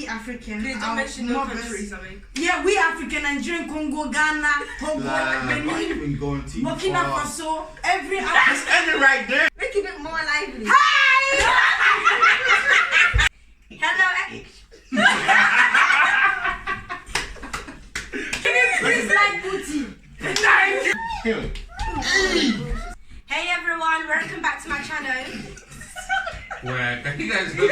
we African. Please don't mention no countries, I mean. Yeah, we African, Nigerian, Congo, Ghana, Togo, Benin, Burkina Faso, every African. It's ending right there. Making it more lively. Hi! Hello. Please like booty. Hey everyone, welcome back to my channel. Where can you guys look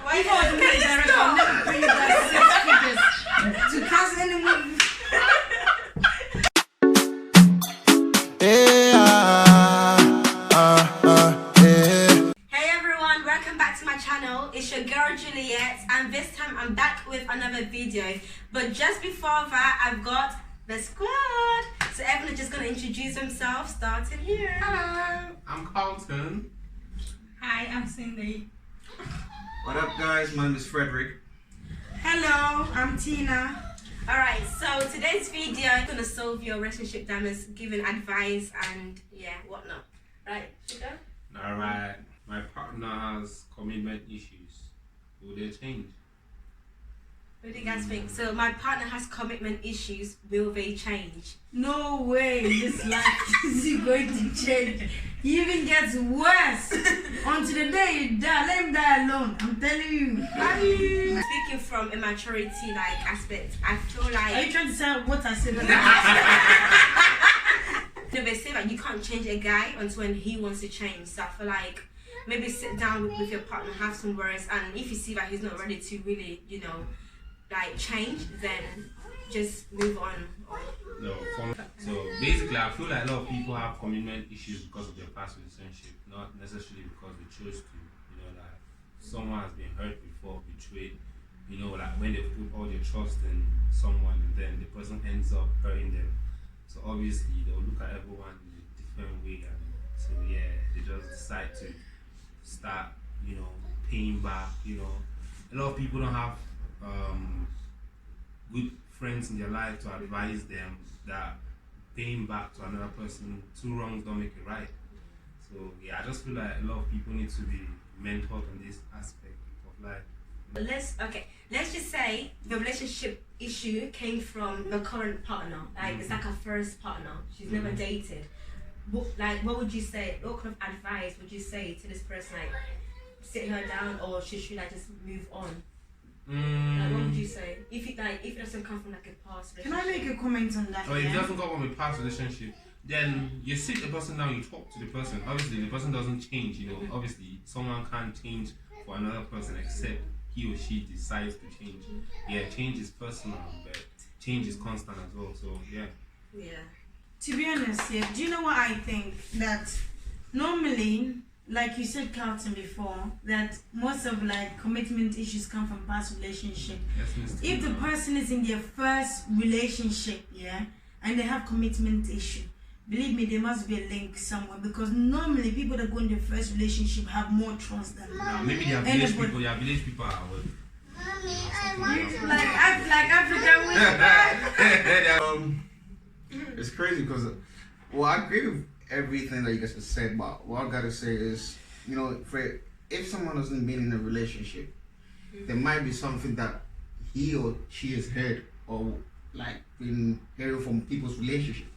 Why you going to make director? I'll never bring you guys six figures to cast any movie. Hey everyone, welcome back to my channel. It's your girl Juliet, and this time I'm back with another video. But just before that, I've got the squad. So everyone is just gonna introduce themselves, starting here. Hello, I'm Carlton. Hi, I'm Cindy. What up, guys? My name is Frederick. Hello, I'm Tina. Alright, so today's video is gonna solve your relationship dilemmas, giving advice and yeah, whatnot. Right, Sugar? Alright, my partner has commitment issues. Will they change? What do you guys think? So my partner has commitment issues, will they change? No way this life is going to change. He even gets worse. Until the day you die, let him die alone. I'm telling you. Speaking from a maturity like aspect, I feel like Are you trying to say what I said? they say that you can't change a guy until when he wants to change. So I feel like maybe sit down with your partner, have some words, and if you see that he's not ready to really, like change, then just move on. No. So basically, I feel like a lot of people have commitment issues because of their past relationship, not necessarily because they chose to. Like someone has been hurt before, betrayed. Like when they put all their trust in someone and then the person ends up hurting them. So obviously they'll look at everyone in a different way, and so yeah, they just decide to start, paying back. A lot of people don't have good friends in their life to advise them that paying back to another person, two wrongs don't make it right. So yeah, I just feel like a lot of people need to be mentored on this aspect of life. Let's just say the relationship issue came from the current partner. Like it's like her first partner. She's never dated. What would you say? What kind of advice would you say to this person? Like sit her down, or should I just move on? Like, what would you say? If it doesn't come from like a past relationship. Can I make a comment on that? Or if it doesn't come from a past relationship, then you sit the person down, you talk to the person. Obviously the person doesn't change, obviously someone can't change for another person except he or she decides to change. Yeah, change is personal, but change is constant as well. So yeah. To be honest, do you know what I think? That normally, like you said, Carlton, before, that most of like commitment issues come from past relationship. Yes, if the person is in their first relationship, and they have commitment issue, believe me, there must be a link somewhere, because normally people that go in their first relationship have more trust than maybe they are village people. Their village people are like African women. It's crazy because, I agree with everything that you guys have said, but what I gotta say is, if someone hasn't been in a relationship, there might be something that he or she has heard or like been hearing from people's relationship.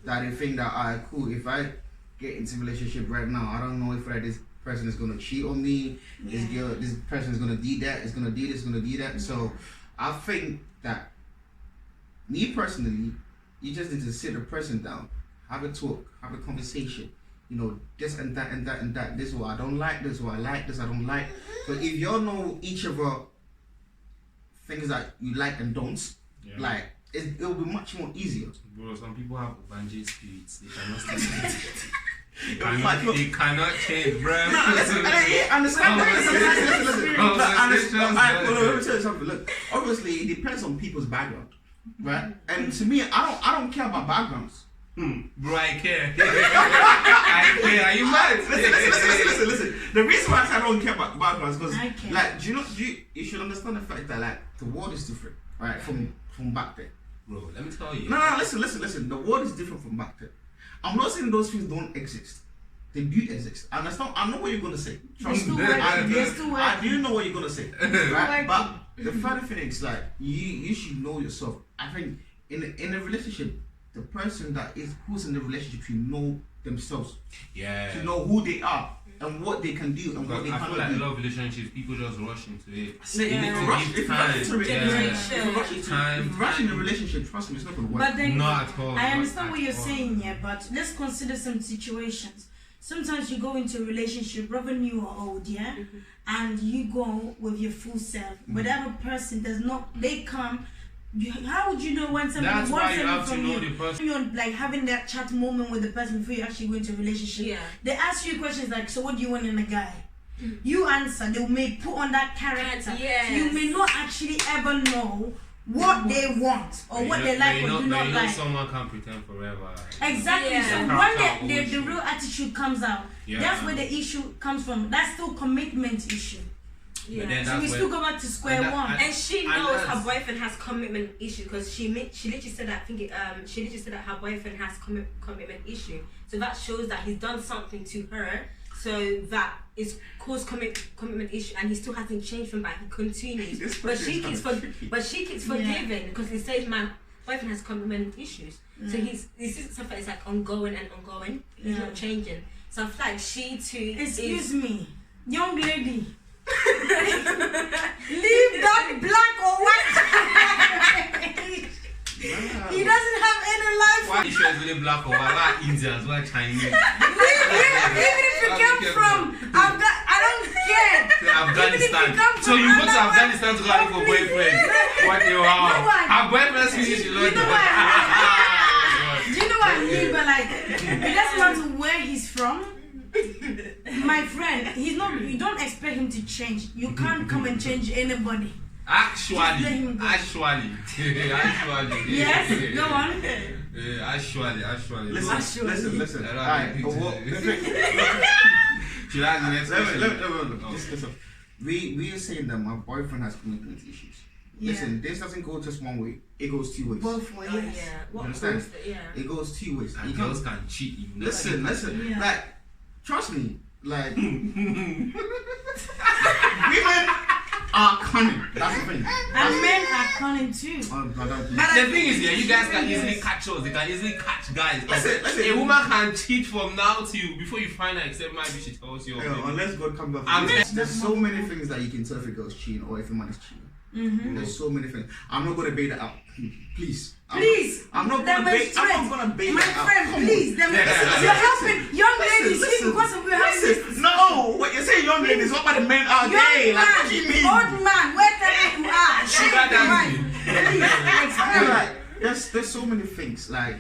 That they think that, alright, cool, if I get into a relationship right now, I don't know if this person is gonna cheat on me, this person is gonna do that, is gonna do this, gonna do that. So I think that, me personally, you just need to sit the person down, have a talk, have a conversation. This and that and that and that. This is what I don't like, this is what I like, this I don't like. So if y'all know each other things that you like and don't, like it'll be much more easier. Bro, some people have Banjay spirits. They cannot stay. They cannot change, bro. Listen. Let me tell you something. Look, obviously it depends on people's background, right? And to me, I don't care about backgrounds. Bro, I care. I care. Are you mad? Listen. The reason why I don't care about backgrounds because, like, you should understand the fact that like the world is different, right? From back then. Bro, let me tell you. No, listen. The world is different from back then. I'm not saying those things don't exist, they do exist, and that's not. I know what you're gonna say. They're Trust still me. working. They're still I working. do know what you're gonna say, Still right? But working. the funny thing is, like, you should know yourself. I think in a relationship, the person that is who's in the relationship should know themselves, Yeah. to know who they are and what they can do and what Because they I feel cannot like a do. lot of relationships, people just rush into it. Say, Yeah. if you rush, if you rush into it, Yeah. if you rush into Time. if you rush in a relationship, trust me, it's not gonna work. But then Not at all. I not understand at what you're all. saying, yeah, but let's consider some situations. Sometimes you go into a relationship, whether new or old, yeah, and you go with your full self. But the other person does not. They come. How would you know when somebody That's why wants you something have to from know you? the person. You're like having that chat moment with the person before you actually go into a relationship. Yeah. They ask you questions like, "So what do you want in a guy?" You answer. They may put on that character. Yes. So you may not actually ever know what they want or what they like or do not you know like. someone can't pretend forever. Exactly. Yeah. So Yeah. when the real attitude comes out, Yeah. that's where the issue comes from. That's still commitment issue. Yeah. But then So that's we where- still go back to square and that- one. And she And knows her that's- boyfriend has commitment issue because she literally said that. I think she literally said that her boyfriend has commitment issue. So that shows that he's done something to her, so that it's caused commitment issue, and he still hasn't changed from that. He continues, This but person she is keeps kinda tricky. forgiving because he says my boyfriend has commitment issues. So this is something that's like ongoing and ongoing. He's Yeah. not changing. So I feel like she too. Excuse me, young lady. Leave that black or white. He doesn't have any life. Why is she really black or white? Why Indians? Why Chinese? Even if you come from I don't care. Afghanistan. Even if you come So from you go to another- Afghanistan to look for boyfriend. What the No wow? one. Her boyfriend speaks in You know London. Do you know what I mean? But like, it doesn't matter where he's from. My friend, he's not. You don't expect him to change. You can't come and change anybody. Just let him Actually, go. Yes, go on. Actually. Listen. I don't Alright, think what- Should I ask the next question? Let me listen. We are saying that my boyfriend has commitment issues. Yeah. Listen, this doesn't go just one way. It goes two ways. Both ways. Oh, yeah. What Understand? caused it? Yeah. It goes two ways. And You girls can't- can cheat. You know? listen. Yeah. Like, trust me. Like, women are cunning. That's the thing. And men are cunning too. The thing is, yeah, you guys can easily catch us. They can easily catch guys. Listen. A woman can cheat from now till before you find her, except maybe she tells you. Unless God comes back. I'm- There's so many things that you can tell if a girl's cheating or if a man is cheating. Mm-hmm. There's so many things. I'm not gonna bait that out. Please. Please. I'm not gonna bait. I'm not gonna bait My that out. friend, Come on. please. You're helping young ladies see because of your Listen, no, what you're saying, young ladies, what about the men out young there? Like, what man, do you mean? old man, wherever you are, Sugar daddy. Yeah, Explain. like, there's so many things. Like,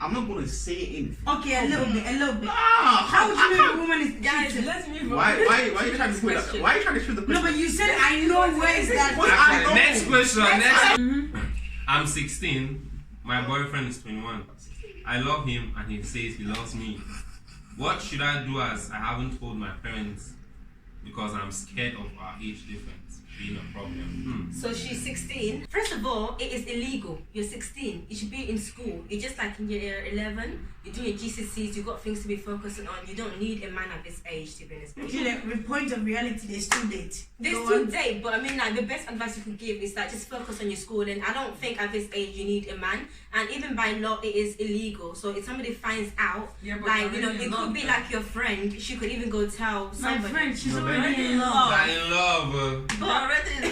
I'm not gonna say anything. Okay, a little bit. Ah, How would you know a woman is Guys, cheating? let's move on. Why are you trying to put that? Question. Why are you trying to shoot the No, question? but you said I know where is that. What? I Actually, know. next question. Mhm. I'm 16. My boyfriend is 21. I love him and he says he loves me. What should I do as I haven't told my parents because I'm scared of our age difference being a problem? So she's 16. First of all, it is illegal. You're 16. You should be in school. You're just like in year 11. You're doing your GCSEs. You've got things to be focusing on. You don't need a man at this age to be honest. Actually, the point of reality, they still date. They Go still on. date, but I mean, like the best advice you could give is that just focus on your schooling. I don't think at this age you need a man, and even by law it is illegal. So if somebody finds out, Yeah, but like you're you know, already it in could love, be though. like your friend. She could even go tell My somebody. friend, she's No, already in Oh. love. They're in love. But already in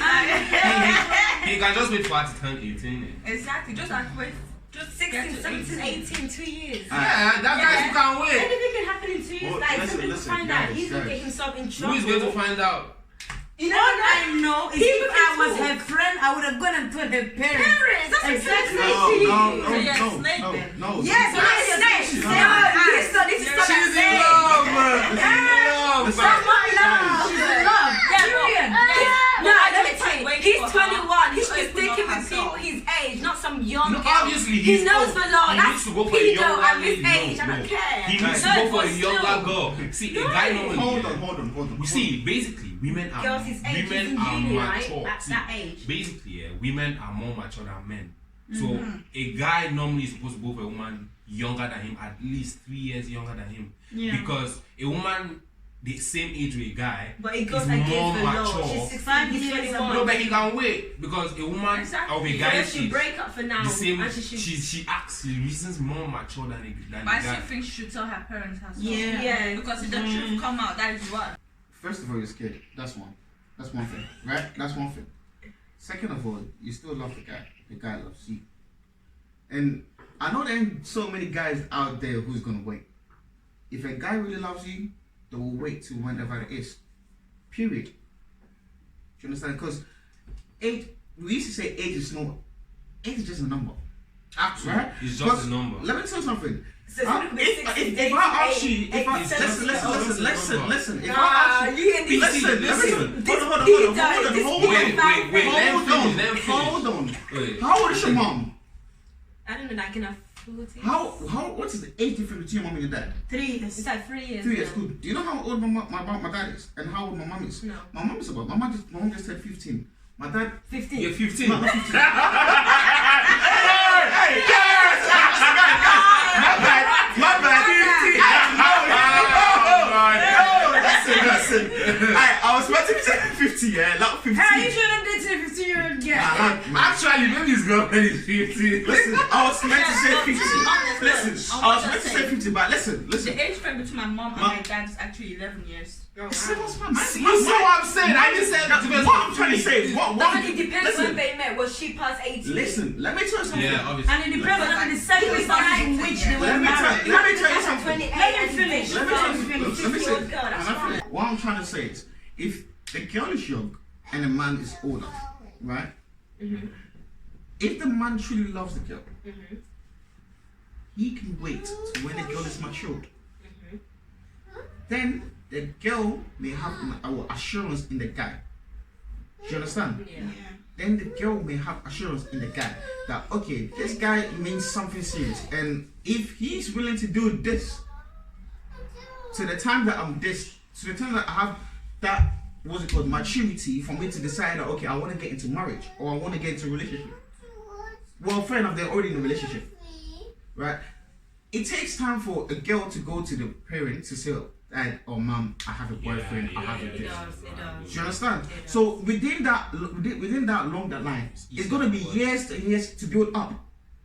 He can just wait for her to turn 18. exactly, just like wait, just 16, get to 17, 18, 2 years. Yeah, that guy can wait. Anything can happen in 2 years. Well, Like listen, somebody will listen, find out. guys, He's gonna guys. get himself in Who trouble. is going to find out? All I know is People if I was can her friend, I would have gone and told her parents. Parents, that's what Exactly. I'm saying to you. So you're a snake no, then? no. Yes, So I this is said she's she's not- not. this is not She's what I'm She's in saying. love. She's in love. Listen. Someone love. She's in love. Period. No, let me tell you, Wait he's for her. 21. He should be Wait for sticking her with people herself. his age, not some young No, girl. obviously he he's knows old. the law. He That's needs to go for a pedo younger at this lady. age. I don't care. He needs to No, go for a but younger still. girl. See, a guy normally. Hold on. We see, basically, women Girls his age, he's in are uni, right? mature. At See, that age. basically, women are more mature than men. So a guy normally is supposed to go for a woman younger than him, at least 3 years younger than him. Yeah. Because a woman the same age with a guy But it goes is against more the law. mature. She's 16, 5 he's years 21. No, but he can wait because a woman Exactly. of a So guy they should is break up for now. the same. And She acts, she reasons more mature than the But I guy. still think she should tell her parents as well. Yeah. Yeah. Because if the truth come out, that is what. First of all, you're scared. That's one. That's one thing, right? That's one thing. Second of all, you still love the guy. The guy loves you. And I know there ain't so many guys out there who's gonna wait. If a guy really loves you, they will wait till whenever it is. Period. Do you understand? Because age, we used to say age is just a number. Absolutely, Right? it's just Because a number. Let me tell you something. So it's gonna be If 60, I ask you, if I It's just listen, if I Nah, ask you, you in the listen, this hold on, P hold does, on, this hold P on, Wait, does. wait, let him hold finish. hold on. Wait. How old is your mom? I don't know, like in a 40. What is the age difference between your mom and your dad? 3 years. It's like 3 years. 3 years, now. good. Do you know how old my dad is and how old my mom is? No. My mom is about. My mom just said 15. My dad. 15. You're 15. No, not 15. My bad. Listen. I was about to say 50, yeah, not 15. How you shouldn't date a 15-year-old girl? Actually, maybe his girlfriend is 15. Listen, I was meant to say 50. Honest, Listen, I I was wanna meant to say- say 50, but listen. The age difference between my mom and Ma- my dad is actually 11 years. Oh, wow. See, what's my- You see what I'm saying? I just said that. What I'm trying to say is what But it depends listen, when they met. Was she past 18? listen, let me tell you something. Yeah, obviously. And it depends on the circumstances in which they were Let me married. tell you something. 28 Let me and finish. Let me tell you, Finish. let me say, 50-year-old girl, that's can I fine. finish? What I'm trying to say is, if the girl is young and the man is older, right? If the man truly loves the girl, he can wait till when the girl is matured. Then the girl may have assurance in the guy. Do you understand? Yeah. Then the girl may have assurance in the guy that okay, this guy means something serious, and if he's willing to do this to the time that to the time that I have that what's it called maturity for me to decide that okay, I want to get into marriage or I want to get into a relationship. Well, fair enough, they're already in a relationship, right? It takes time for a girl to go to the parent to say, Dad or Mom, I have a boyfriend, I have a It this. does, it does. Do you understand? It does. So within that long that line, it's gonna be years and years to build up,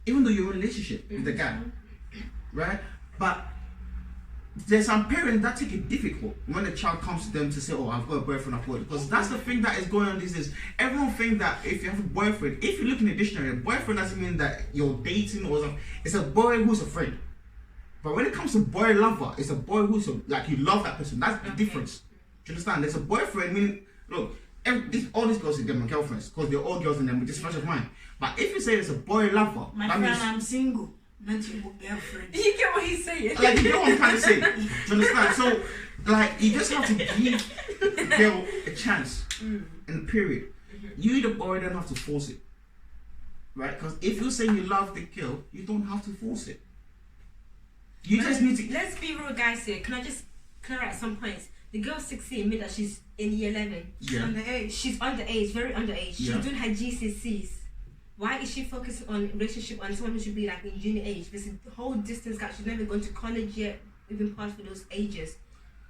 even though you're in a relationship with the guy, right? But there's some parents that take it difficult when the child comes to them to say, "Oh, I've got a boyfriend, I've got," because that's the thing that is going on these days. Everyone thinks that if you have a boyfriend, if you look in the dictionary, a boyfriend doesn't mean that you're dating or something. It's a boy who's a friend. But when it comes to boy lover, it's a boy who's like you love that person. That's the difference. Do you understand? There's a boyfriend meaning look, all these girls they're my girlfriends because they're all girls in them with this much of mine. But if you say it's a boy lover, My that friend, means I'm single, not your girlfriend. You get what he's saying? like you know what I'm trying to say. Do you understand? So like you just have to give the girl a chance. And period. You the boy don't have to force it. Right? Because if you say you love the girl, you don't have to force it. You just need to Let's be real, guys. Here, can I just clear out some points? The girl's 16, mean that she's in year 11. Yeah. Underage. She's underage, very underage. She's Yeah. doing her GCSEs. Why is she focusing on relationship on someone who should be like in junior age? This is the whole distance gap. She's never gone to college yet, even past for those ages.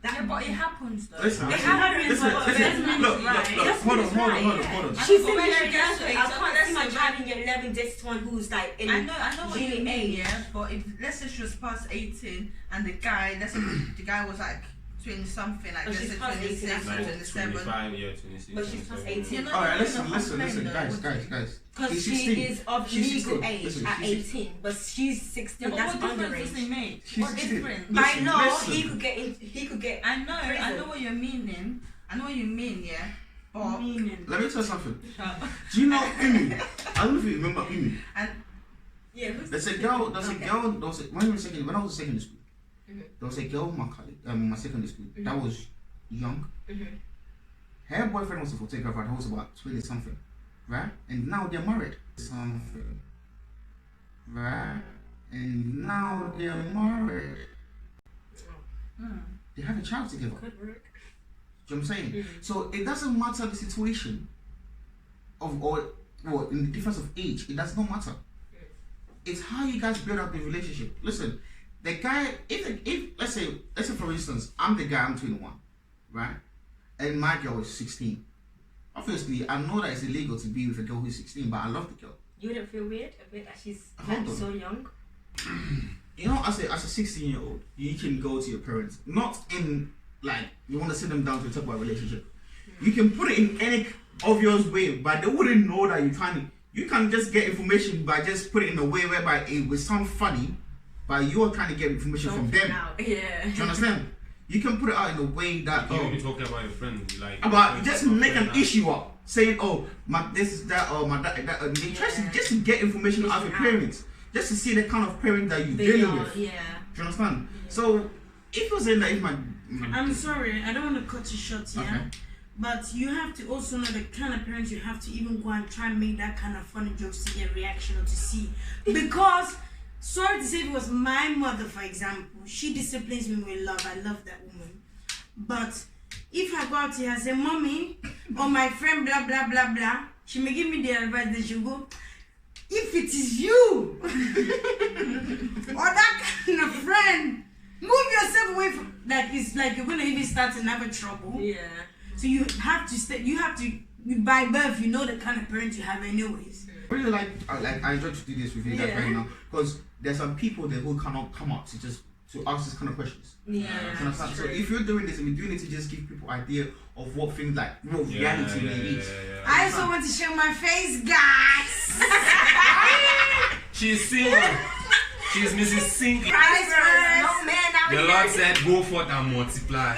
Yeah, but it happens though. listen, It listen, happens, listen, but listen, that's look, right. hold That's on, what is hold on, right, hold on, yeah. hold on. She's But in when year she gets to 11. I 18, can't see my that's child in year 11 dates someone who's like in I know what you junior mean, age. yeah. But if let's say she was past 18 and the guy, let's say the guy was like 20 something, like Oh, let's she's say past 18, 26 or that's 27. 25, yeah, 26. But she's past 27. 18. You're not Alright, gonna listen, complain though, guys. Because She's she 16. is of She's legal 16. age Listen, at she's 18, but she's 16. Yeah, but That's what difference does it underage. make? She's What 16. difference? By Listen, law, listen. he could get in. He could get. I know Prison. what you're meaning. I know what you mean, yeah. But Meaning. Let me tell you something. Do you know Umi? I don't know if you remember Umi. and Yeah. Who's There's a girl, when I was in secondary school, there was a girl in my college, my secondary school, that was young. Her boyfriend was a photographer and he was about 20 something, right? And now they're married. Something. Right? And now they're married. They have a child together. Good work. Do you know what I'm saying? So it doesn't matter the situation of or in the difference of age, it does not matter. it's how you guys build up the relationship. Listen, the guy, if let's say for instance, I'm the guy, I'm 21, right, and my girl is 16. Obviously, I know that it's illegal to be with a girl who's 16, but I love the girl. You wouldn't feel weird a bit that she's so young? You know, as a 16-year-old, you can go to your parents, not in like you want to sit them down to talk about a relationship. You can put it in any obvious way, but they wouldn't know that you're trying to. You can just get information by just putting it in a way whereby it will sound funny, but you're trying to get information from them. Yeah. Do you understand? You can put it out in a way that you be talking about your friend, like about just make an issue up, saying, "Oh, my this is that, or my that." They try to just to get information out of your parents, just to see the kind of parent that you're dealing with. Yeah. Do you understand? So if you're saying that, if my I'm sorry, I don't want to cut you short, yeah. Okay. But you have to also know the kind of parents you have to even go and try and make that kind of funny jokes to get reaction or to see. Because, sorry to say, if it was my mother, for example, she disciplines me with love. I love that woman. But if I go out to her and say, "Mommy," or my friend, blah, blah, blah, blah, she may give me the advice that she'll go, "If it is you, or that kind of friend, move yourself away from," like, it's like you're going to even start to have a trouble. Yeah. So you have to stay. You have to by birth. You know the kind of parents you have, anyways. really like I enjoy to do this with you guys right now because there's some people that who cannot come up to just to ask this kind of questions. Yeah. So if you're doing this, and we're doing it to just give people idea of what things like what reality really is. I also want to show my face, guys. She's single. She's Mrs. Single. No man out The here. Lord said, "Go forth and multiply."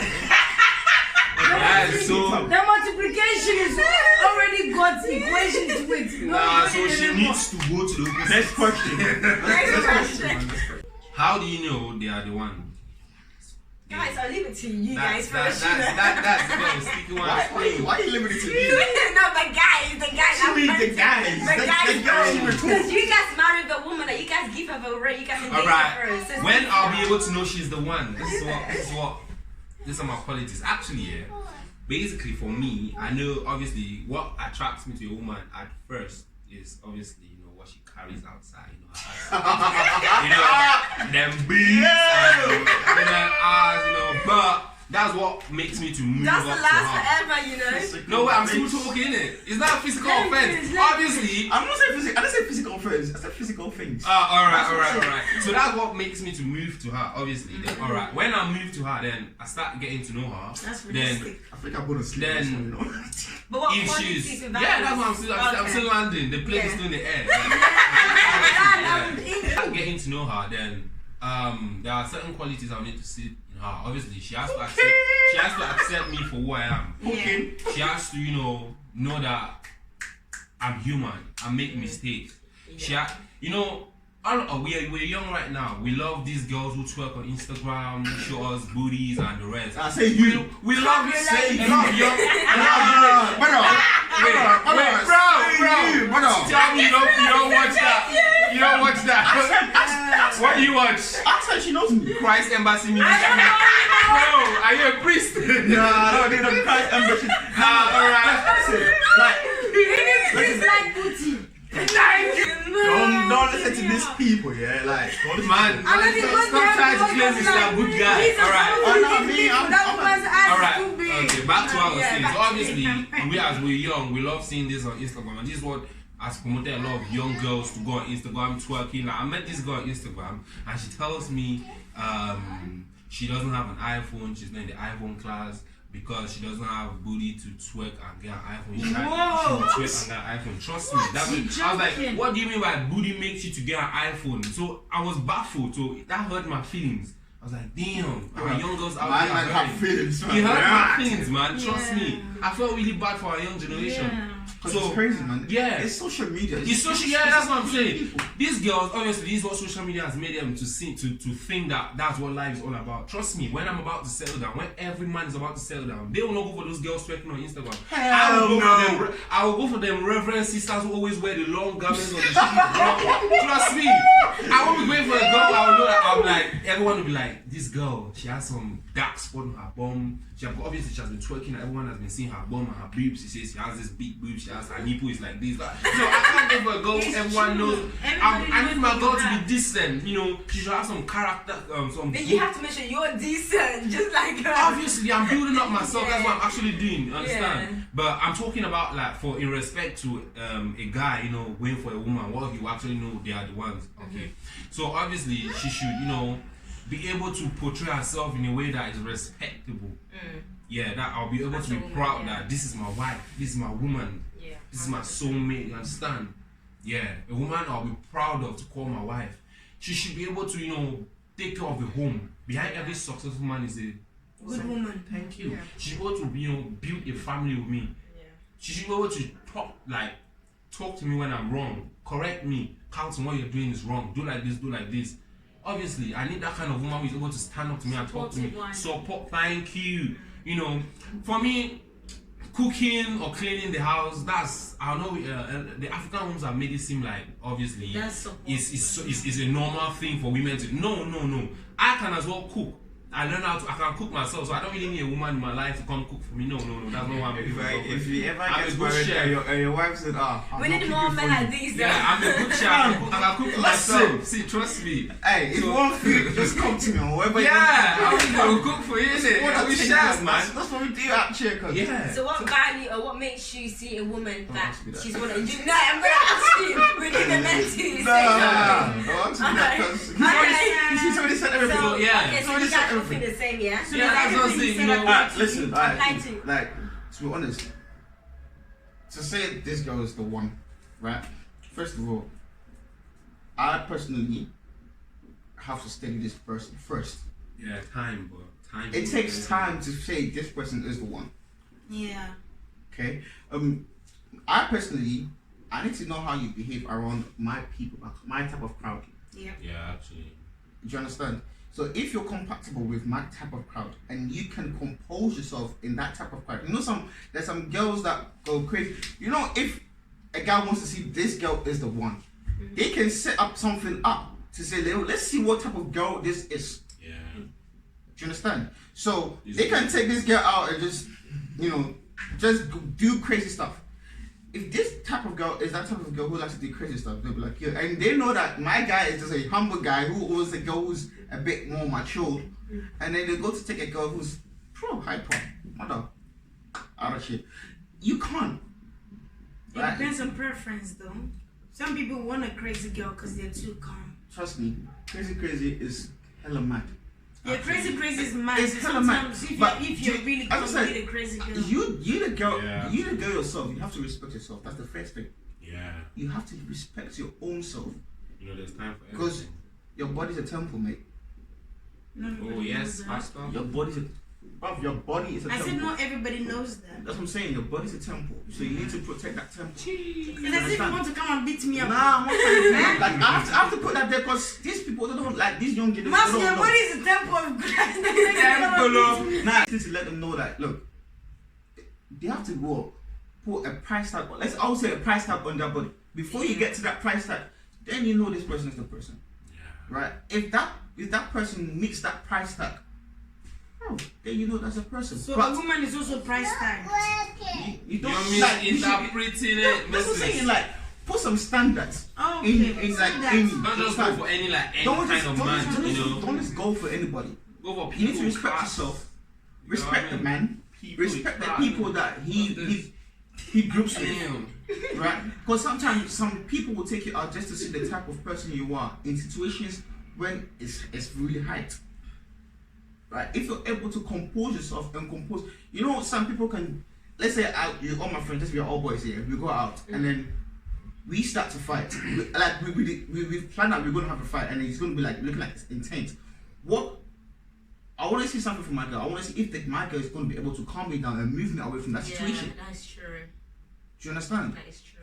That is so. The multiplication is already got equation to it. Nah, so she needs to go to the opposite. Next question. Next question. How do you know they are the one? Guys, I'll leave it to you That's guys first. that's the sticky one. Why are you limited to me? No, the guys. She means the guys. The guys, Because because you guys married the woman that you guys give her the ring, you guys engage Alright. her first. When I'll be able to know she's the one. These are my qualities. Actually, yeah. Basically, for me, I know obviously what attracts me to a woman at first is obviously what she carries outside. Them beats and them eyes, but that's what makes me to move that's up the to last her. forever, No, wait, I'm still talking, innit? It's not a physical offense. Obviously. I'm not saying physical. I didn't say physical offense. I said physical things. Alright. So that's what makes me to move to her, obviously. Then, alright, when I move to her, then I start getting to know her. That's then realistic. I think I'm gonna sleep. Then- But what if qualities she's with yeah, that's values? what I'm still landing. The plane is still in the air. Start getting to know her, then there are certain qualities I need to see in her. Obviously, she has to accept me for who I am. Okay. She has to, know that I'm human. I make mistakes. We're young right now. We love these girls who twerk on Instagram, show us booties and the rest. I say you. We love Say you. love young. Brother. Tell me you don't watch that. You don't watch that. What do you watch? I said she knows me. Christ Embassy Ministry. Bro, are you a priest? No, they don't Christ Embassy. Alright. It's like booty. Don't listen to these people, yeah. Like, don't listen Man, to them. stop trying to claim this is a good guy. Alright. Alright. Okay, back to what I was saying. So obviously, as we're young, we love seeing this on Instagram, and this is what has promoted a lot of young girls to go on Instagram twerking. Like, I met this girl on Instagram, and she tells me she doesn't have an iPhone. She's not in the iPhone class because she doesn't have booty to twerk and get an iPhone. She will twerk and get an iPhone. Trust me. I was like, what do you mean by booty makes you to get an iPhone? So I was baffled. So that hurt my feelings. I was like, damn, our young girls out there. have feelings, man. He hurt my feelings, man. Trust me. I felt really bad for our young generation. So it's crazy, man. Yeah. It's social media. It's social, yeah, that's what I'm saying. These girls, obviously, this is what social media has made them to think that that's what life is all about. Trust me, when I'm about to settle down, when every man is about to settle down, they will not go for those girls twerking on Instagram. I will go for them reverend sisters who always wear the long garments on the street. Trust me. I won't be going for a girl. I will know that I'm like, everyone will be like, this this girl, she has some dark spot on her bum. Obviously she has been twerking and everyone has been seeing her bum and her boobs. She says she has this big boobs, she has her nipple is like this. So I can't go for a girl everyone knows. I need my girl to be decent, you know, she should have some character, some Then you have to make sure you're decent, just like her. Obviously I'm building up myself, that's what I'm actually doing, you understand? Yeah. But I'm talking about like for in respect to a guy, you know, going for a woman, what you actually know they are the ones. Okay. So obviously she should, you know, be able to portray herself in a way that is respectable. Yeah, that I'll be able to be proud that this is my wife, this is my woman, this is my soulmate, you understand? Yeah, a woman I'll be proud of to call my wife. She should be able to, you know, take care of the home. Behind every successful man is a good woman. Thank you. Yeah. She should be able to, you know, build a family with me. She should be able to talk to me when I'm wrong, correct me, count on what you're doing is wrong, do like this, do like this. Obviously, I need that kind of woman who is able to stand up to me and talk to me. Support, thank you. You know, for me, cooking or cleaning the house, that's, I know the African homes have made it seem like, obviously, it's a normal thing for women to, no. I can as well cook. I learned how to, I can cook myself, so I don't really need a woman in my life to come cook for me. No, that's not what I'm doing. If you ever get married and your wife said, we need more men like these. Yeah, I'm a good chef. I can cook for myself. See, trust me. Hey, if you want food, just come to me or whatever. I'll cook for you, innit? We share, man. That's what we do out here, cause yeah. So what value or what makes you see a woman that she's one of you? No, I'm gonna ask you. We need a man to She's already said everything. So, yeah. Okay, so you guys all feel the same, yeah? So that's what I'm saying, you know. Listen, Apply to. like, to be honest, to say this girl is the one, right? First of all, I personally have to study this person first. Yeah, time. It takes time to say this person is the one. Yeah. Okay. I personally, I need to know how you behave around my people, my type of crowd. Yeah. Yeah, actually. Do you understand? So if you're compatible with my type of crowd and you can compose yourself in that type of crowd, you know, there's some girls that go crazy. You know, if a guy wants to see this girl is the one, they can set up something up to say, let's see what type of girl this is. Yeah. Do you understand? So they can take this girl out and just, you know, just do crazy stuff. If this type of girl is that type of girl who likes to do crazy stuff, they'll be like, yeah. And they know that my guy is just a humble guy who wants a girl who's a bit more mature. And then they go to take a girl who's hyper, mother, out of shit. You can't. It depends on preference, though. Some people want a crazy girl because they're too calm. Trust me, crazy is hella mad. Yeah, crazy is mad. It's hella mad. If you're really calm, you need a crazy girl. You the girl, you the girl yourself. You have to respect yourself. That's the first thing. Yeah. You have to respect your own self. You know, there's time for everything. Because your body's a temple, mate. Oh yes, pastor. Your body is a temple. I said not everybody knows that. That's what I'm saying. Your body's a temple, so you need to protect that temple. It's as if you want to come and beat me up. Nah, I'm not saying that. Like, I have to put that there because these people, they don't like these young generation. Master, your body is a temple of Christ. Nah, I need to let them know that look, they have to go put a price tag. I would say a price tag on their body before you get to that price tag. Then you know this person is the person. Right? If that person meets that price tag, then you know that's a person. So but a woman is also price tagged. You don't You like misinterpreting it. That's what I'm saying. Like, put some standards Oh, in okay. like in. Don't just go for any kind of man. You know, Don't just go for anybody. go for people. You need to respect class. yourself. You know Respect what I the mean? man. People Respect the class. people that he groups with. Damn. Right? Because sometimes some people will take you out just to see the type of person you are in situations when it's really height. Right? If you're able to compose yourself and compose, you know, some people can, let's say you all my friends, just we are all boys here, we go out and then we start to fight. We plan out we're gonna have a fight and it's gonna be like looking like it's intense. What I want to see something from my girl. I want to see if my girl is going to be able to calm me down and move me away from that situation. Yeah, that's true. Do you understand? That is true.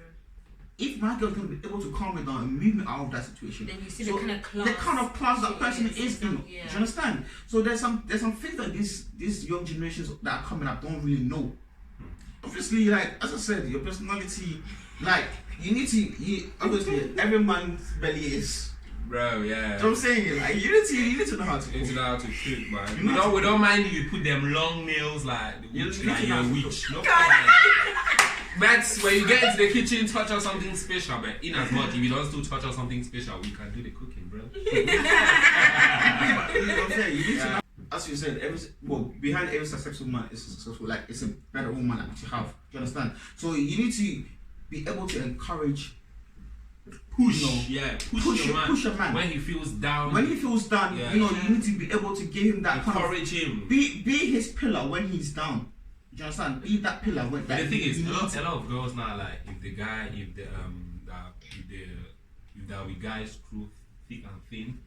If my girl is going to be able to calm me down and move me out of that situation, Then you see so the kind of class. the kind of class that she person is, is in. yeah. Do you understand? So there's some things that these young generations that are coming up don't really know. Obviously, like as I said, your personality, like you need to. Obviously, every man's belly is Bro, yeah. So I'm saying, like, you need to know how to You need to cook. know how to cook, man. You know We don't mind you put them long nails like You witch, need like to you're a know how to witch. No problem. But when you get into the kitchen, touch on something special. But in as much, if you don't still touch on something special, we can do the cooking, bro. You know what I'm saying? You need to know. As you said, behind every successful man is a successful, like, it's a better woman that you have. Do you understand? So you need to be able to encourage, Push, you know, yeah, push your man. when he feels down. When he feels down, Yeah. you know, you need to be able to give him that kind of, encourage him. be his pillar when he's down. Do you understand? Be that pillar when. But the thing is, you a need lot to- of girls now, like, if the we guys screw thick and thin,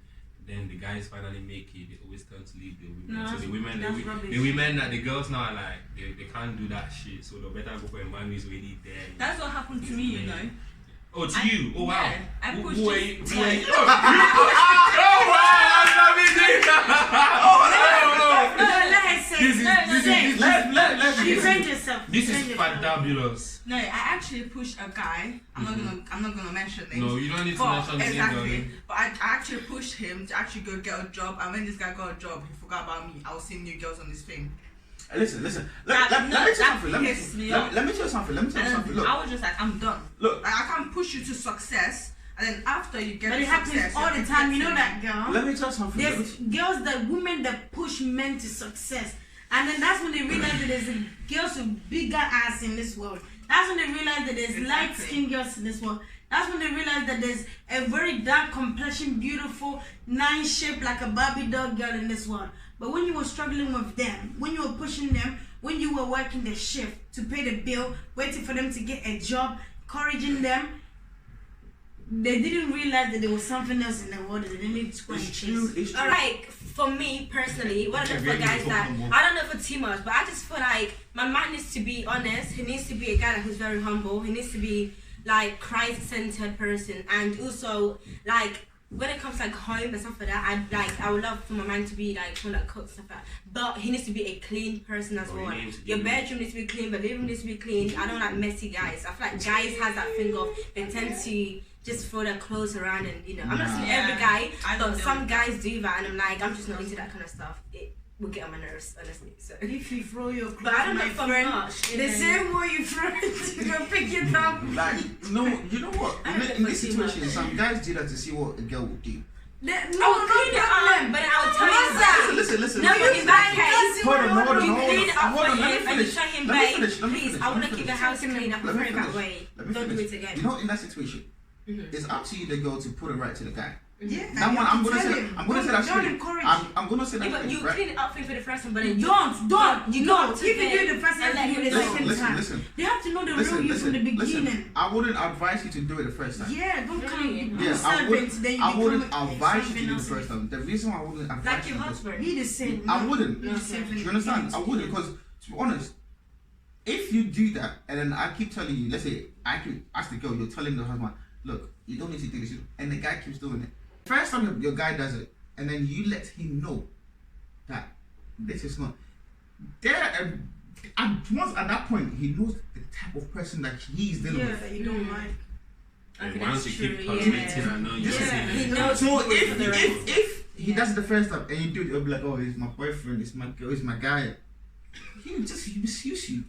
then the guys finally make it. They always turn to leave the women. No, So the women, that's the rubbish. women that the girls now are like, they can't do that shit. So they better go for a man who's already there. That's what happened to me, you know. Oh, to you? Oh wow. Yeah, I Who- pushed who are it. you? Who are you? Oh wow! I'm amazing. No, let her say. This is- this is- say. this- Let Defend yourself. This Defend is yourself. fantabulous. No, I actually pushed a guy. I'm not gonna mention names. No, you don't need to But mention names. exactly. darling. But I actually pushed him to actually go get a job. And when this guy got a job, he forgot about me. I was seeing new girls on his thing. Listen. That- Let me tell you that something. Let me pissed me tell off. you something. And Look, I was just like, I'm done. look. Like, I can't push you to success, and then after you get But to it happens success, all you're the time. You know protecting that girl? Let me tell you something. There's girls women that push men to success. And then that's when they realize that there's girls with bigger ass in this world. That's when they realize that there's light skinned girls in this world. That's when they realize that there's a very dark complexion, beautiful, nice shape like a Barbie doll girl in this world. But when you were struggling with them, when you were pushing them, when you were working the shift to pay the bill, waiting for them to get a job, encouraging them, they didn't realize that there was something else in the world that they didn't to go and It's true. chase. It's true. Alright, for me personally, what I do for really guys talk that no more. I don't know for too much, but I just feel like my man needs to be honest. He needs to be a guy who's very humble. He needs to be like Christ-centered person, and also like when it comes to like home and stuff like that, I would love for my man to be like someone that cooks stuff like that. But he needs to be a clean person as Oh, well. he needs to Your be- bedroom needs to be clean, the living room needs to be clean. I don't like messy guys. I feel like guys has that thing of they tend to just throw their clothes around and I'm not saying every guy, I don't but do some it. guys do that, and I'm like, I'm just not into that kind of stuff. It will get on my nerves, honestly. So. If you throw your clothes, But I don't know my if I'm friend, much. the same way you throw it, you pick it up. Like, no, you know what? I don't In know this if I see situation, some guys do that to see what a girl will do. No, I will no clean it up, problem. but I'll tell you Masa, that. Listen. No, but in that case, Hold on. you clean it up Hold for on, let me him and you finish. show him, Let me babe, finish, let me please, finish, I want let to me keep the finish. house clean. I Let me prefer it that finish. way. Let me Don't do finish. it again. You know, in that situation, Mhm. it's up to you, the girl, to put it right to the guy. Yeah, That one, I'm gonna tell say, him. I'm gonna say Don't- that's don't straight. encourage. I'm gonna say Yeah, that's but you straight, right? clean it up for him for the first time, but then Don't. You No. go If to you bed do the first and time, let you do him the know. second time. Listen. You have to know the real you from the beginning. I wouldn't advise you to do it the first time. Yeah, don't come Really? you Yeah, I servant, wouldn't. then you I wouldn't become advise you to something do the else. first time. The reason why I wouldn't advise like you your to do husband. Be the same. I wouldn't. Be the same from Do the you understand? beginning I to wouldn't, the end. because to be honest, if you do that and then I keep telling you, let's say I keep ask the girl, you're telling the husband, look, you don't need to do this, and the guy keeps doing it. First time your guy does it, and then you let him know that this is not there. And once at that point, he knows the type of person that he is dealing Yeah, with. that you don't like. Okay, Once that's you true, keep yeah. cultivating, I know you Yeah, see he it. knows. So for the rest. if he does it the first time and you do it, you'll be like, oh, he's my boyfriend, he's my girl, he's my guy. He misuse you.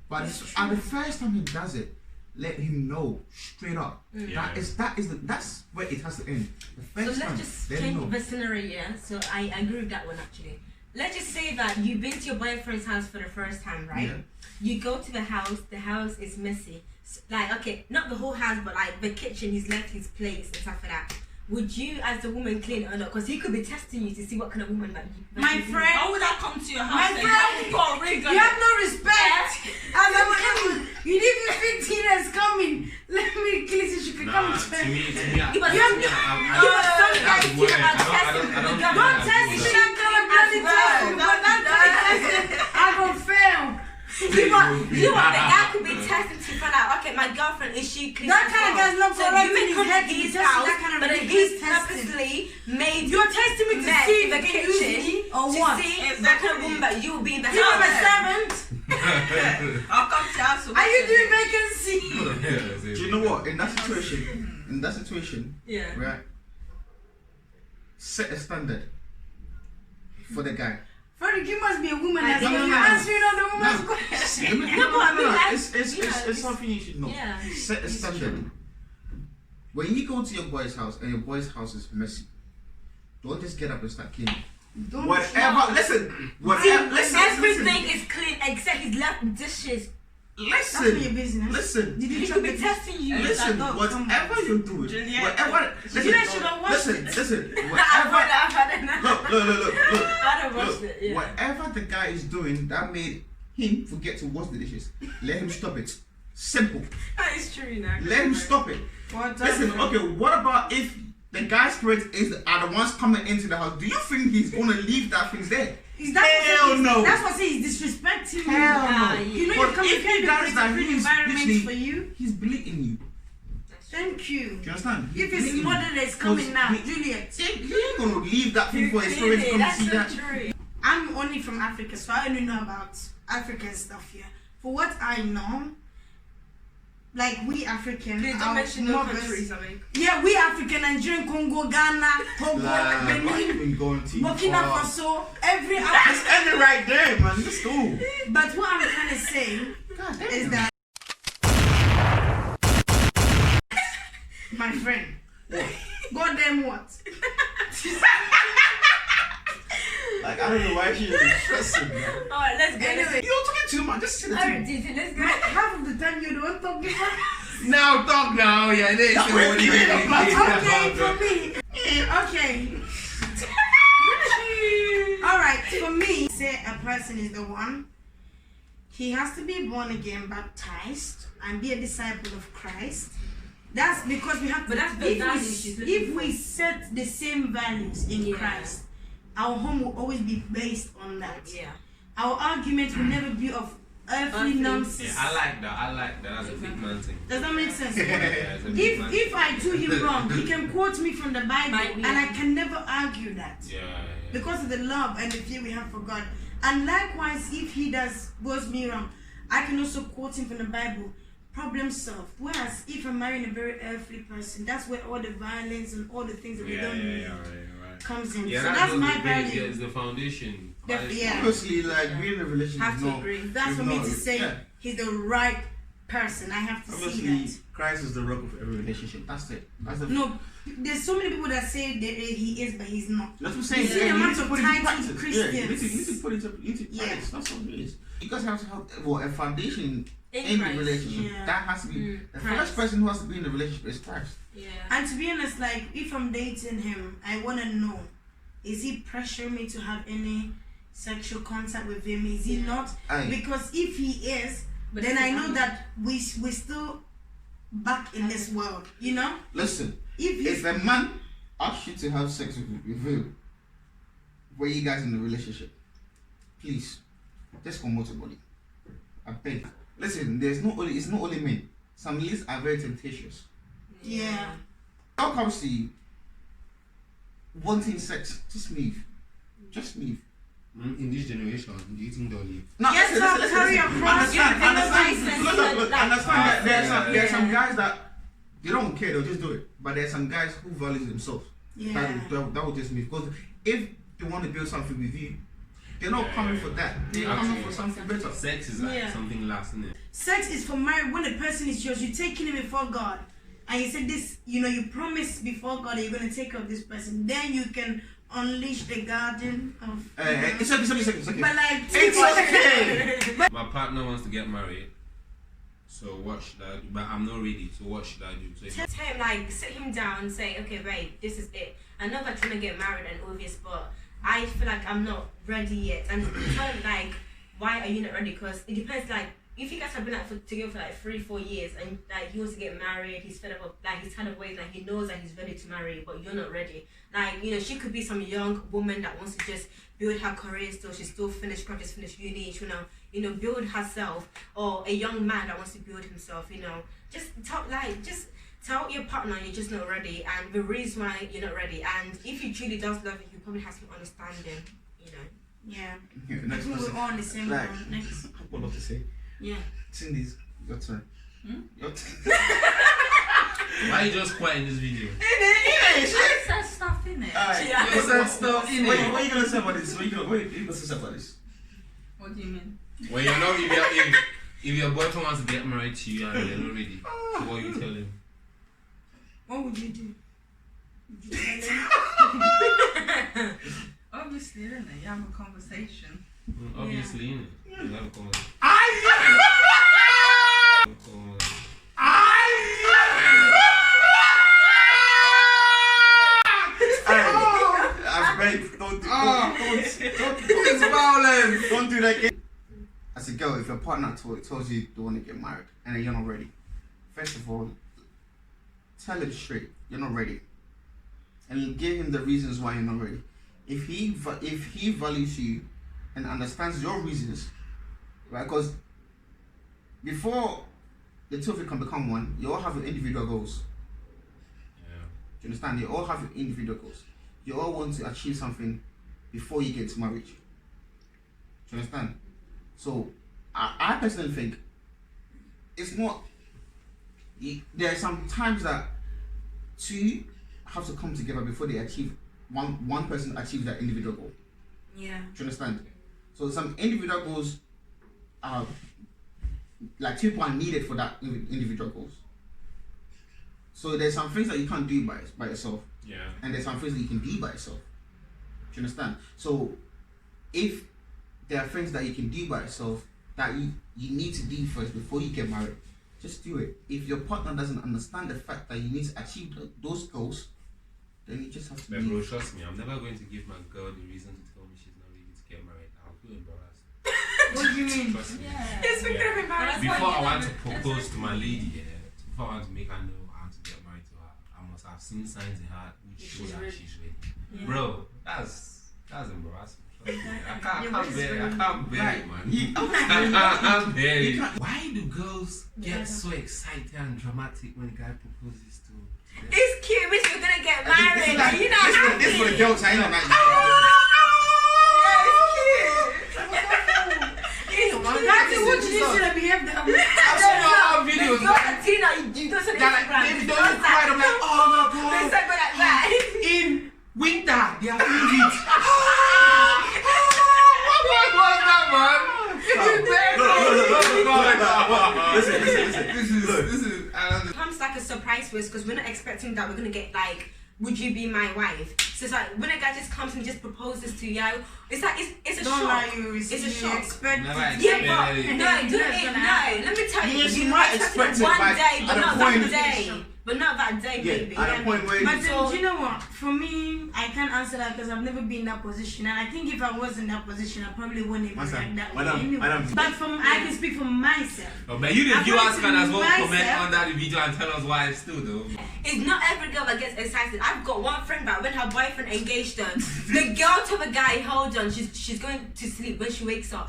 But at the first time he does it, let him know straight up. Yeah. That's where it has to end. The So first time, let's just let him know. change the scenario, yeah? So I agree with that one actually. Let's just say that you've been to your boyfriend's house for the first time, right? Yeah. You go to the house is messy. Like, okay, not the whole house, but like the kitchen, he's left his plates and stuff like that. Would you, as the woman, clean it or not? Because he could be testing you to see what kind of woman that you My you- friend, How would I come to your house? My and friend, you got a ring on you it? have no respect. As I'm you didn't even think Tina's coming. Let me kill you. She could come Nah, to to me, I- You must- You have you no- must some guys I think about don't- testing I don't- the Don't girl. test me that kind of bloody test. Because that kind of test, I will fail. You want the guy could be testing to find out, okay, my girlfriend, is she clean? That kind of guy's not so correct you may in his come head to to be his testing house, that kind of but then ridiculous he's testing. purposely made You're testing me to mess see in the if you can use kitchen me or to what. see what kind of woman that you will be in the You are a house. servant. I'll come to your house. Are you doing vacancy? Do you know what? In that situation, Yeah. right? set a standard for the guy. Frederick, you must be a woman as No, well. no, You're no. answering all the woman's No. questions. It's something you should know. Yeah, Set a standard. When you go to your boy's house and your boy's house is messy, don't just get up and start cleaning. Don't Whatever. Listen. Whatever. Listen. Everything is clean except his left dishes. That's not your Listen. business. Listen. Did you He check could be the testing you. Listen. Oh, come Whatever you do, Juliet. whatever. Juliet should have watched it. Listen. I've Whatever. had it. Look. I don't watch it. Yeah. Whatever the guy is doing that made him forget to wash the dishes, let him stop it. Simple. That is true, you know. Let him stop it. Listen, okay, what about if the guy's parents are the ones coming into the house? Do you think he's gonna leave that things there? Hell no. That's what I say. He's disrespecting you. Hell no. You know But you come if he does that, create he's environment literally- for you. He's bleeding you. Thank you. Do you understand? If his bleeding mother you. is coming now, Because Juliet. he ain't gonna leave that thing for his parents to come That's see so that. true. I'm only from Africa, so I only know about African stuff here. For what I know, like we African, Please don't our mention no mothers- countries, I mean. Yeah, we African, Nigerian, Congo, Ghana, Togo, Nah, why you Benin, even going too Burkina far? Faso, every Just African. end it right there, man. Let's go. But what I'm trying to say God is damn. that my friend, goddamn what? Like, I don't know why she's stressing, man. Alright, let's go. Anyway, You're talking too much. Just sit Alright, it. Dizzy, let's go. half of the time you're the one talking about. Now talk now. Yeah, this is what you Okay, for me. Okay. Alright, for me, say a person is the one. He has to be born again, baptized, and be a disciple of Christ. That's because we have to. But that's the if values she's we, looking if we set the same values in Yeah. Christ, our home will always be based on that. Yeah. Our arguments will never be of earthly Earthly. nonsense. Yeah, I like that. That's a big man thing. Does that make sense? Yeah, it's a big man If I do him wrong, he can quote me from the Bible, Bible, and I can never argue that Yeah. because of the love and the fear we have for God. And likewise, if he goes me wrong, I can also quote him from the Bible. Problem solved. Whereas if I'm marrying a very earthly person, that's where all the violence and all the things that we don't need Right. comes in. Yeah, So that's goes my the base, value. yeah, it's the foundation. Yeah. Honestly, like being in a relationship Have is to not. agree. That's is for me not- to say yeah. he's the right person. I have to see Obviously, that. Christ is the rock of every relationship. That's it. That's the. No, there's so many people that say that he is, but he's not. That's what I'm saying. You see the you amount need to of put it into titled practice. Yeah, Christians. you need to put it into Yeah. practice. That's what it is. You guys have to have a foundation In in the Christ. relationship. Yeah. That has to be the Christ. first person who has to be in the relationship is Christ. Yeah. And to be honest, like if I'm dating him, I want to know, is he pressuring me to have any sexual contact with him? Is he Yeah. not? Aye. Because if he is, But then this I is know honest. that we still back in this world. You know, Listen, if if he's a man asks you to have sex with him, were you guys in a relationship? Please, just come out your body. I beg. Listen, it's not only men. Some ladies are very temptatious. yeah. How comes to you wanting sex? Just leave. Just leave. In this generation, do you think they'll leave? No, Yes, listen, I'll listen, carry listen. across. Understand, Yeah, understand. Look, understand that there are some Yeah. guys that they don't care, they'll just do it. But there are some guys who value themselves. Yeah. That would just mean because if they want to build something with you, they're not coming for that. They're coming for something better. Sex is like Yeah. something last, isn't it? Sex is for marriage. When the person is yours, you're taking it before God, and you said this. You know, you promise before God that you're going to take care of this person. Then you can unleash the garden of. It's okay. But like, It's okay. My partner wants to get married. So what should I do? But I'm not ready. So what should I do? So if Tell him, like, sit him down and say, okay, babe, this is it. I know that you're gonna get married and obvious, but I feel like I'm not ready yet. And tell him, like, why are you not ready? Because it depends, like, if you guys have been like together for like 3-4 years and like he wants to get married, he's fed up, like he's kind of waiting, like he knows that he's ready to marry, but you're not ready. Like, you know, she could be some young woman that wants to just build her career still. She's still finished uni, she wanna, you know, build herself, or a young man that wants to build himself, you know. Just tell your partner you're just not ready and the reason why you're not ready. And if he truly does love you, he probably has some understanding, you know. yeah. Next We person. were all on the same Like, ground. Next. I've got a lot to say. Yeah. Cindy's your turn. Hmm? Your turn. Why you just quiet in this video? I said stuff in it. Alright, I said stuff in What it. are you gonna say about this? What are you gonna say about this? What do you mean? Well, you know, if your boyfriend wants to get married to you and they're not ready, so what you tell him? What would you do? Would you tell him? Obviously, isn't it? You have a conversation. Obviously, innit? You have a conversation. I beg, don't do that again. As a girl, if your partner tells you they want to get married and then you're not ready, first of all, tell him straight you're not ready, and give him the reasons why you're not ready. If he values you and understands your reasons, right? Because before the two of you can become one, you all have your individual goals. Yeah. Do you understand? You all have your individual goals. You all want to achieve something before you get to marriage. Do you understand? So, I personally think it's not. There are some times that two have to come together before they achieve one person achieves that individual goal. Yeah. Do you understand? So some individual goals are like 2 people are needed for that individual goals. So there's some things that you can't do by yourself. Yeah. And there's some things that you can do by yourself. Do you understand? So if there are things that you can do by yourself that you need to do first before you get married, just do it. If your partner doesn't understand the fact that you need to achieve those goals, then you just have to But bro, trust me, I'm never going to give my girl the reason to tell me she's not ready to get married. I'll feel embarrassed. What do you mean? Trust me. Yeah. It's Yeah. of embarrassing. Before I want to propose to my lady, before I want to make her know I want to get married to her, I must have seen signs in her which show She's that ready. she's ready. Yeah. Bro, that's embarrassing. Trust me. I Your can't voice is bear very- it, man. You- I can't bear it. You can't- Why do girls Yeah. get so excited and dramatic when a guy proposes to them? It's cute, bitch. You're gonna get married. Like, you're not happy. This is for the girls. I know, man. That's it. What you should have behaved that way. I've seen all videos. You're Tina, you don't say They're like, baby, don't look quiet. I'm like, oh my They god. said go like that. In winter, they are feeling it. What's that, man? This is. It comes like a surprise for us because we're not expecting that we're gonna get like, would you be my wife? So it's like when a guy just comes and just proposes to you, it's like it's a Don't shock. lie, you It's a you shock. expect Never it. Yeah, Yeah, but yeah, no, yeah. do That's it. gonna No, happen. let me tell you. Yes, you you might expect expect it, one but day, but at a not point- that day. But not that day, baby. Yeah, at a point where But So- do you know what? For me, I can't answer that because I've never been in that position, and I think if I was in that position, I probably wouldn't even react that way anyway. But I can speak for myself. Oh, but you the I'm viewers going to can as well comment myself. under the video and tell us why it's still though. It's not every girl that gets excited. I've got one friend that when her boyfriend engaged her, the girl told the guy, hold on, she's going to sleep when she wakes up.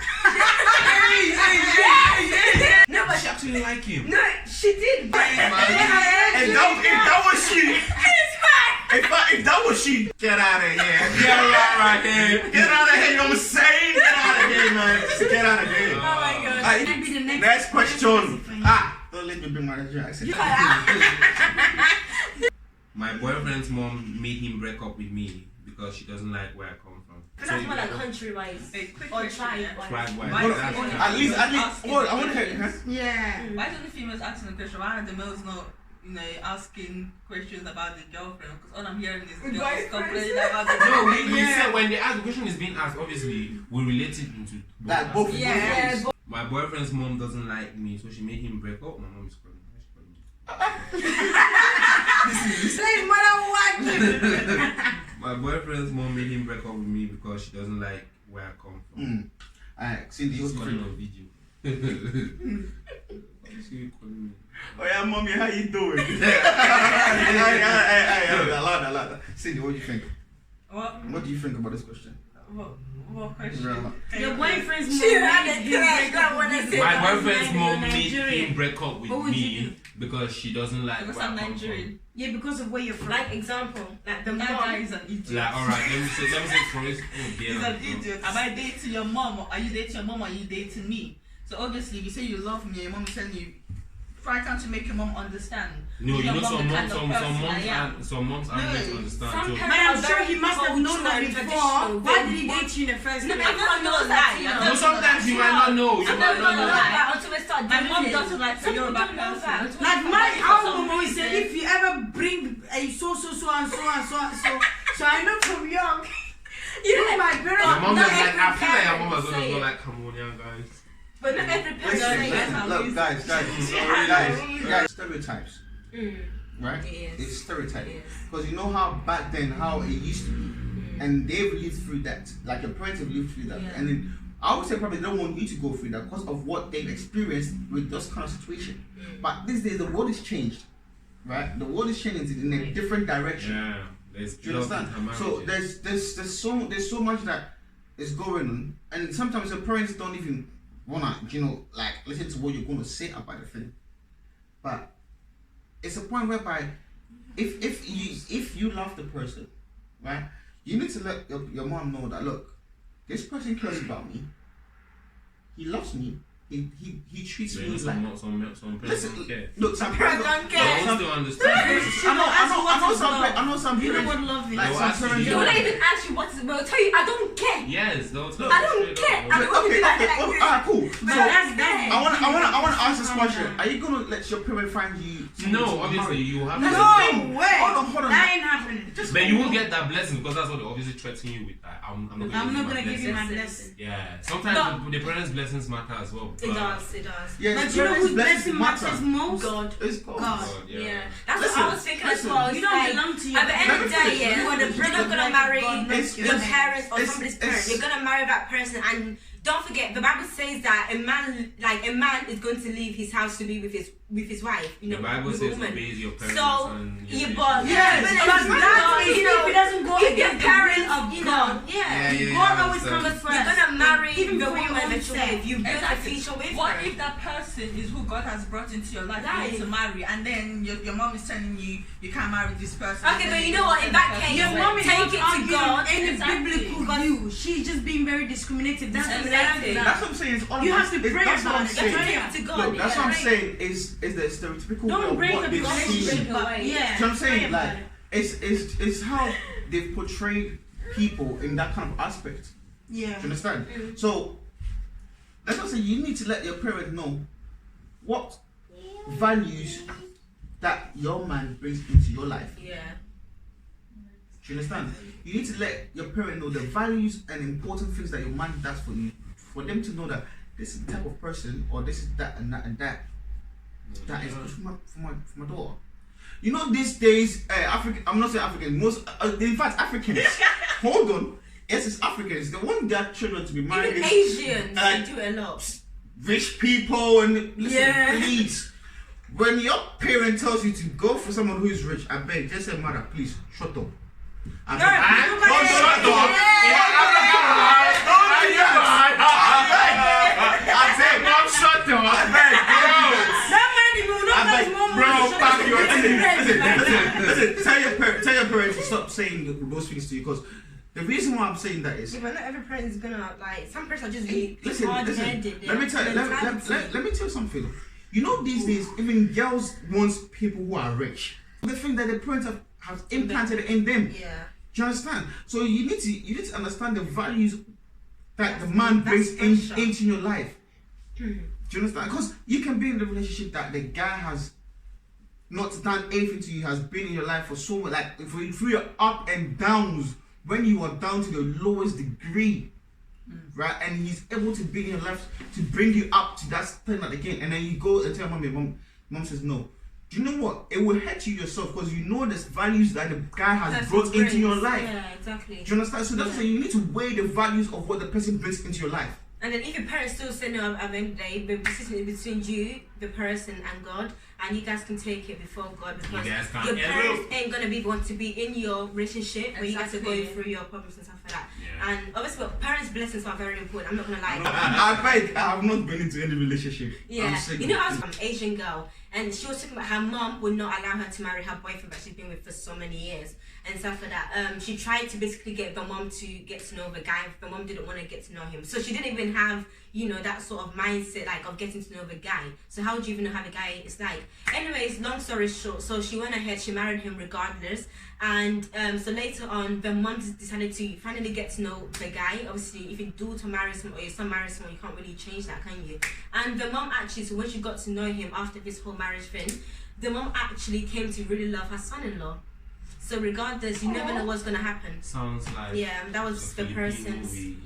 No, but She actually like him. no, she did. But If that was she, if that was she, get out of here. Get right here. Get out of here, you know what I'm saying? Get out of here, man. Just get out of here. Oh my god. Alright, Might be the next question. Don't let me bring my accent. My boyfriend's mom made him break up with me because she doesn't like where I come from. That's more like country wise. A quick Or question, tribe yeah. wise. Tribe wise. Why That's don't you- At least, Asking well, I want to questions. hear. Huh? Yeah. Why don't the females asking the question? Why are the males not, asking questions about the girlfriend? Because all I'm hearing is girls Boyfriend. complaining about the No, girlfriend. we said when the question is being asked, obviously we relate it into Like both. aspects. Yeah, ways. but My boyfriend's mom doesn't like me, so she made him break up. My mom is calling me. Say, mother, what? My boyfriend's mom made him break up with me because she doesn't like where I come from. Alright, Cindy, She's what's calling your on video. Why is she calling me? Oh yeah, mommy, how you doing? Hey, allow that. Cindy, what do you think? What do you think about this question? What question? Real. Your boyfriend's mom. she had it today. God, when I say My that. boyfriend's mom made Nigerian. him break up with What would you me because she doesn't like Because where I'm I come Nigerian. Yeah, because of where you're from. Like example, like the That guy mom. is an idiot. from. Like, alright, let me say for this. Oh, dear. He's an idiot. Am I dating your mom? Or are you dating your mom or are you dating me? So obviously, if you say you love me and your mom is telling you, try to make your mom understand. No, you Your know, mom some the moms, kind of person I am. some moms are meant to understand. Some So, parents- But I'm sure he must have known that Cultural, before. traditional, Why very did he date you in the first No, place? everyone knows that. no, sometimes you might not know. You I'm might not not gonna know. lie until we start My doing mom it. doesn't like Some you're a people bad don't know that. person. Like my For our some mom always said, reason. if you ever bring a so and so and so, so I know from young. You know, my parents. Your mom Not is like, I every feel like your mom parent as well say as well it. like, come on, young guys. but not every parent Listen, say listen, it. look, guys, stereotypes, right? Yes. It's stereotypes. Yes. Because you know how back then, how it used to be, and they've lived through that. Like your parents have lived through that, Yeah. and then I would say probably they don't want you to go through that because of what they've experienced with those kind of situation. But these days, the world is changed, right? The world is changing in a different direction. Yeah, there's Do you understand? So there's so much that is going on, and sometimes your parents don't even wanna, like listen to what you're gonna say about the thing. But it's a point whereby if you love the person, right, you need to let your mom know that look, this person cares about me. He loves me. He treats me like. some parents Listen, don't care. look, some Parents parents don't But care. I still understand. I know some You know parents. what love is? Like No, some actually, parents. They will not even ask you what is. They'll tell you, I don't care. Yes, they'll tell Look, I you don't straight care. up. I don't want to be like Okay, this. alright, cool. But So that's I want to ask this question. Are you gonna let your parent find you? No, obviously you have That's to. the thing. No way. Hold on. That ain't happening. But you won't get that blessing because that's what they obviously threaten you with. That I'm not gonna I'm not my gonna give you blessing. my blessing. Yeah, sometimes But- the parents' blessings matter as well. It does. It does. Yeah, But the you know parents' whose blessings blessing matters most? God. It's God. God. Yeah. That's Listen, what I was thinking as listen. well. It's You don't like, belong to your at the end of the day, parents. yeah, You are the you're not privilege gonna of marry God bless your you. parents or It's- somebody's it's- parents. You're gonna marry that person, and don't forget the Bible says that a man is going to leave his house to be with his wife. You know, The Bible with a says woman. obey your parents So, and yeah, your but Yes, but but it's that not, is you know, if it doesn't go if your against the parents, will of you God. know, yeah. Yeah, God I always understand. comes first. You're gonna marry Even the for your woman own that you're self. with. You build a Exactly. future with What her. if that person is who God has brought into your life for you to marry, and then your mom is telling you you can't marry this person? Okay, but you know what? In that case, Your mom is take not it to arguing God. any Exactly. biblical view. She's just being very discriminative. That's Exactly. That's what I'm saying. It's all You about- have to it's- pray that's what I'm about it. saying. That's Take it to God. Look, that's yeah. what I'm saying. Is the stereotypical way Don't of break what up they've your relationship. seen. But yeah, So I'm saying, pray about like, it. it's how they've portrayed people in that kind of aspect. Do Yeah. you understand? So that's what I'm saying. You need to let your parent know what values that your man brings into your life. Yeah. Do you understand? You need to let your parent know the values and important things that your man does for you, for them to know that this is the type of person, or this is that and that and that. That is good for my daughter. You know, these days, African. I'm not saying African. Most, in fact, Africans. Hold on. Yes, it's Africans. They want their children to be married. Even Asians like- do a lot. Rich people and listen, Yeah. please. When your parent tells you to go for someone who is rich, I beg, just say, mother, please shut up. I beg. Girl, Don't shut up. I said, mom, shut up. I beg, That man, he will not tell his mom. bro, shut back up. your listen. Tell your parents to stop saying those things to you, because the reason why I'm saying that is. Yeah, but not every parent is gonna like. Some parents are just really Listen. hard-headed. Let me tell you something. You know, these days, even girls want people who are rich. The thing that the parents have implanted in them. Yeah. Do you understand? So you need to understand the values that the man That's brings pressure. into your life. Do you understand? Because you can be in the relationship that the guy has not done anything to you, has been in your life for so much, like through your up and downs, when you are down to the lowest degree, right? And he's able to be in your life to bring you up to that standard again, and then you go and tell mom says no. Do you know what? It will hurt you yourself, because you know the values that the guy has That's brought what into brings. your life. Yeah, exactly. Do you understand? So that's why you need to weigh the values of what the person brings into your life. And then if your parents still say no at the end of the day, the decision is between you, the person, and God, and you guys can take it before God, because You guys can't your get parents real. ain't gonna be want to be in your relationship where you guys are Exactly. going through your problems and stuff like that. Yeah. And obviously, well, parents' blessings are very important. I'm not gonna lie. I have not been into any relationship. Yeah, you know, I was an Asian girl, and she was talking about her mom would not allow her to marry her boyfriend that she's been with for so many years and stuff like that. She tried to basically get the mom to get to know the guy. The mom didn't want to get to know him, so she didn't even have, you know, that sort of mindset like of getting to know the guy. So how would you even know how the guy is like? Anyways, long story short, so she went ahead, she married him regardless, and so later on, the mom decided to finally get to know the guy. Obviously, if your daughter marries someone or your son marries someone, you can't really change that, can you? And the mom actually, so when she got to know him after this whole marriage thing, the mom actually came to really love her son-in-law. So regardless, you never know what's gonna happen. Sounds like That was the Filipino person's movie.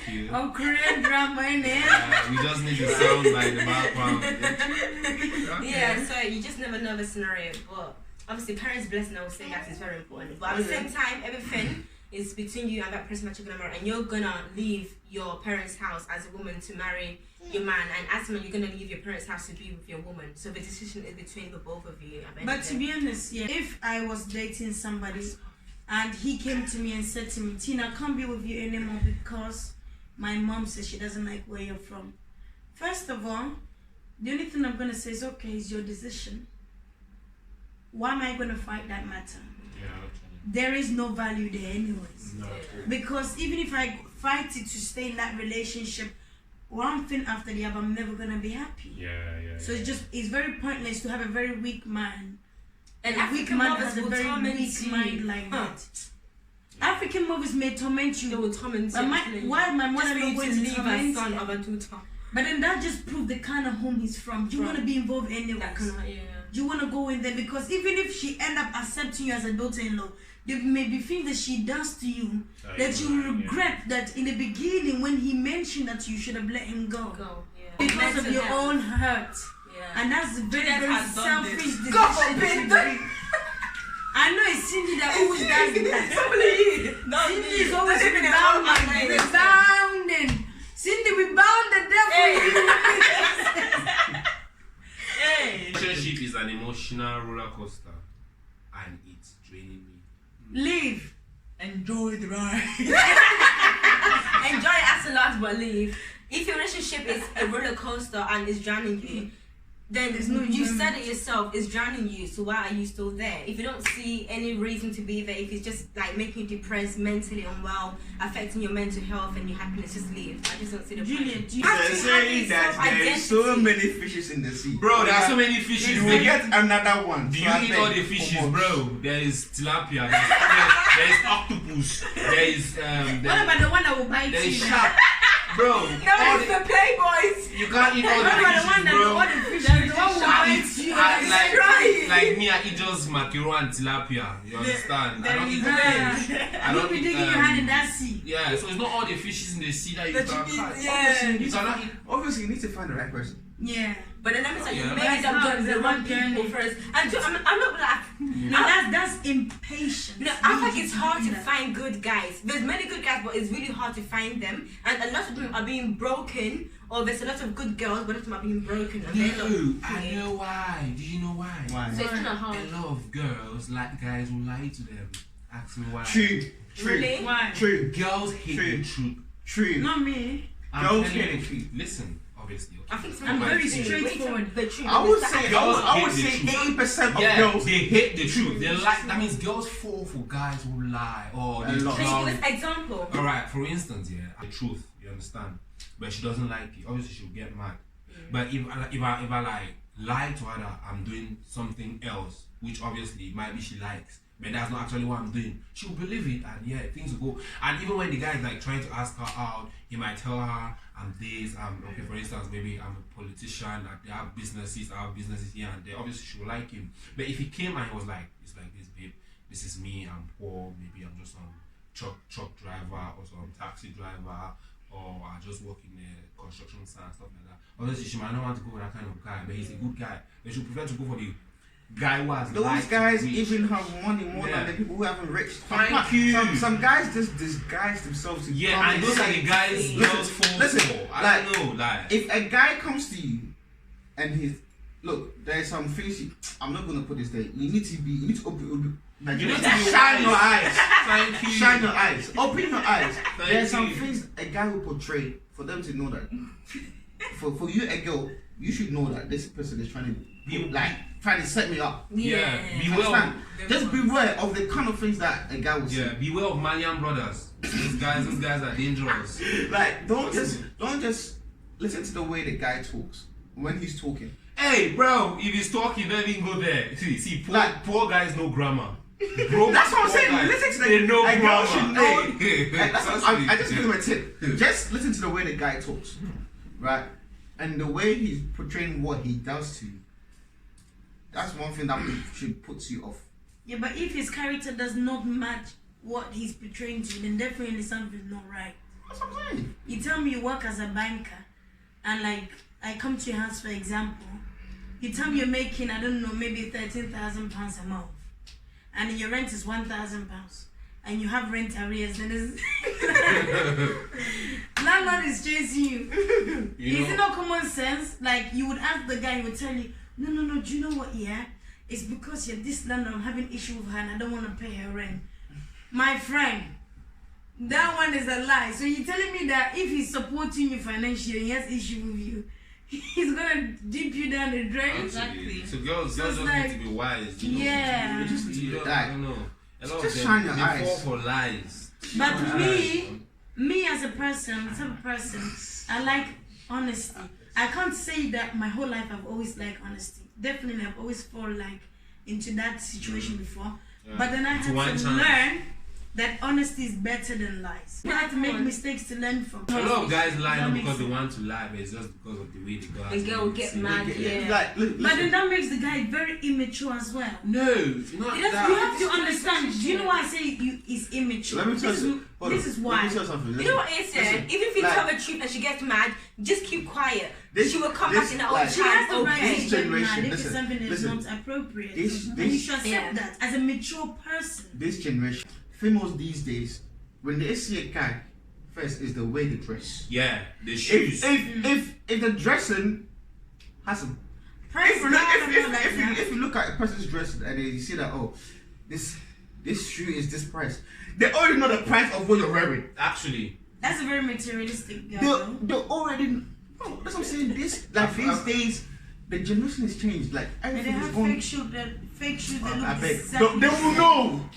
Cute. Oh, Korean drama in there. We just need the sound by the background. Okay. Yeah, so you just never know the scenario, but obviously parents' blessing, I would say that is very important. But at the same time, everything is between you and that person that you're gonna marry, and you're gonna leave your parents' house as a woman to marry your man, and as a man you're gonna leave your parents' house to be with your woman. So the decision is between the both of you. But to be honest, yeah, if I was dating somebody and he came to me and said to me, Tina, I can't be with you anymore because my mom says she doesn't like where you're from. First of all, the only thing I'm gonna say is, okay, it's your decision. Why am I gonna fight that matter? Yeah, okay. There is no value there anyways. No. Because even if I fight it to stay in that relationship, one thing after the other, I'm never gonna be happy. Yeah. So it's very pointless to have a very weak man. And A weak African man mothers has a will very torment weak you. mind like that. African movies may torment They you. will torment But you. why my mother just for not you going to to leave a torment son him? of a daughter. But then that just proves the kind of home he's from. Do you want to be involved anyway? That kind of, Do you want to go in there? Because even if she end up accepting you as a daughter-in-law, there may be things that she does to you that you will regret that in the beginning when he mentioned that you should have let him go. Because of your own hurt. Yeah. And that's a very, Juliet very has done selfish this. decision. God forbid. to make. I know it's Cindy that always does that. Cindy is always rebounding. Cindy, we bound the devil. Hey. Relationship is an emotional roller coaster, and it's draining me. Leave. Enjoy the ride. Enjoy it as a last, but leave. If your relationship is a roller coaster and is drowning you, then There's no you enjoyment. said it yourself, it's drowning you, so why are you still there? If you don't see any reason to be there, if it's just like making you depressed, mentally unwell, affecting your mental health and your happiness, just leave. I just don't see the Juliet, point. you They're Have to saying have that a there's so self-identity. many fishes in the sea. Bro, there's so That many fishes. you will get another one. Do So you I eat beg, all the come fishes, on. bro? There is tilapia, there is octopus, there is What about the one that will bite there you? is shark, bro. No, it's the Playboys. You can't eat all What about the the one fishes, that bro. all the fish the one who I bites eat, you? like me, I eat just mackerel and tilapia. You understand? I don't eat fish. I You don't be eat. digging your hand in that sea. Yeah, so it's not all the fishes in the sea that you That can you catch. eat, yeah. You cannot eat. Obviously, you need to find the right person. Yeah. But then let me tell you, Yeah. maybe That's them how girls, the they one want people journey. first. And I'm not black. No, that's impatience. No, I think You it's need hard do to that. find good guys. There's many good guys, but it's really hard to find them. And a lot of them are being broken, or there's a lot of good girls, but a lot of them are being broken. And they're No, not I know why. Do you know why? Why? So it's kind of hard. A lot of girls like guys who lie to them. Ask me why. True. True. Really? Why? True. Girls hate True. the truth. True. Not me. I'm Girls telling hate you. the truth. Listen, obviously. Okay. I think I'm very true. straightforward. The truth. I would It's say, that- Girls I would hate the say truth. 80% of Yeah, girls. they hate the truth. They like. That means girls fall for guys who lie or A they lot. Can you drown. give us an example? All right, for instance, yeah, the truth. You understand? But she doesn't like it. Obviously, she'll get mad. But if I like lie to her that I'm doing something else, which obviously maybe she likes, but that's not actually what I'm doing, she'll believe it, and yeah, things will go. And even when the guy is like trying to ask her out, he might tell her, I'm this, I'm okay. For instance, maybe I'm a politician, like they have businesses, I have businesses here and there. Obviously, she will like him. But if he came and he was like, it's like this, babe, this is me, I'm poor, maybe I'm just some truck driver or some taxi driver, or I just work in the construction site and stuff like that. Obviously, she might not want to go with that kind of guy, but he's a good guy. But she prefer to go for the guy who has Those lied guys to be rich. even have money more Yeah. than the people who haven't rich. Thank you. Some guys just disguise themselves to Yeah, come and those are say- the guys girls fall listen, for. I like, don't know, like. If a guy comes to you and he's look, there's some things I'm not gonna put this there. You need to Like, You need to shine be your wise. eyes. Thank you. Shine your eyes. Open your eyes. There are some you. things a guy will portray for them to know that. For you, a girl, you should know that this person is trying to set me up. Yeah. Beware. Understand? Just beware of the kind of things that a guy will say. Yeah. Beware of Malian brothers. These guys are dangerous. Like, don't just listen to the way the guy talks when he's talking. Hey, bro, if he's talking, don't even go there. See, poor guys know grammar. Bro, That's what I'm poor saying. guys, Listen to the they know a girl grammar. should know. Hey. Like, I just give him a tip. Just listen to the way the guy talks, right? And the way he's portraying what he does to you. That's one thing that should put you off. Yeah, but if his character does not match what he's portraying to you, then definitely something's not right. That's what I'm saying. You tell me you work as a banker, and like I come to your house for example, you tell me you're making, I don't know, maybe £13,000 a month, and your rent is £1,000, and you have rent arrears, and landlord is chasing you. Is it not common sense? Like you would ask the guy, he would tell you, no, do you know what? Yeah, it's because you're this landlord, I'm having issue with her, and I don't want to pay her rent. My friend, that one is a lie. So you're telling me that if he's supporting you financially, he has issue with you, he's gonna dip you down the drain? Exactly. So girls So just it's need like- to be wise. You know? Yeah. You just need to You be don't, like, I don't know. A lot just of shine them, your they eyes. fall for lies. But me as a person, type of person, I like honesty. I can't say that my whole life I've always liked honesty. Definitely, I've always fallen like into that situation before. Yeah. But then I It's had one to chance. learn that honesty is better than lies. You have to make mistakes to learn from. A lot of guys lie Does that not make because they sense? want to lie, but it's just because of the way the girl has The girl will get been mad, seen. yeah. Like, But listen. then that makes the guy very immature as well. No, it's not You that. have to understand. Do you know why I say is immature? Let me tell This you. is- hold this on. is Let why. me tell you something. You know what it said? Listen, Even if you like- tell the truth and she gets mad, just keep quiet. This- she will come this- back in her own like- She has the time. right Okay. to get generation, mad if listen, it's something that's listen. not appropriate. This- and this- you should accept Yeah. that as a mature person. This generation, females these days, when they see a guy, first is the way they dress. Yeah, the shoes. If the dressing has a if you look at a person's dress and then you see that this shoe is this price, they already know the price of what you're wearing. Actually, That's a very materialistic girl. They already know. That's what I'm saying. This like these days, the generation has changed. Like And they everything is have going. fake shoes that look I beg. exactly They will know.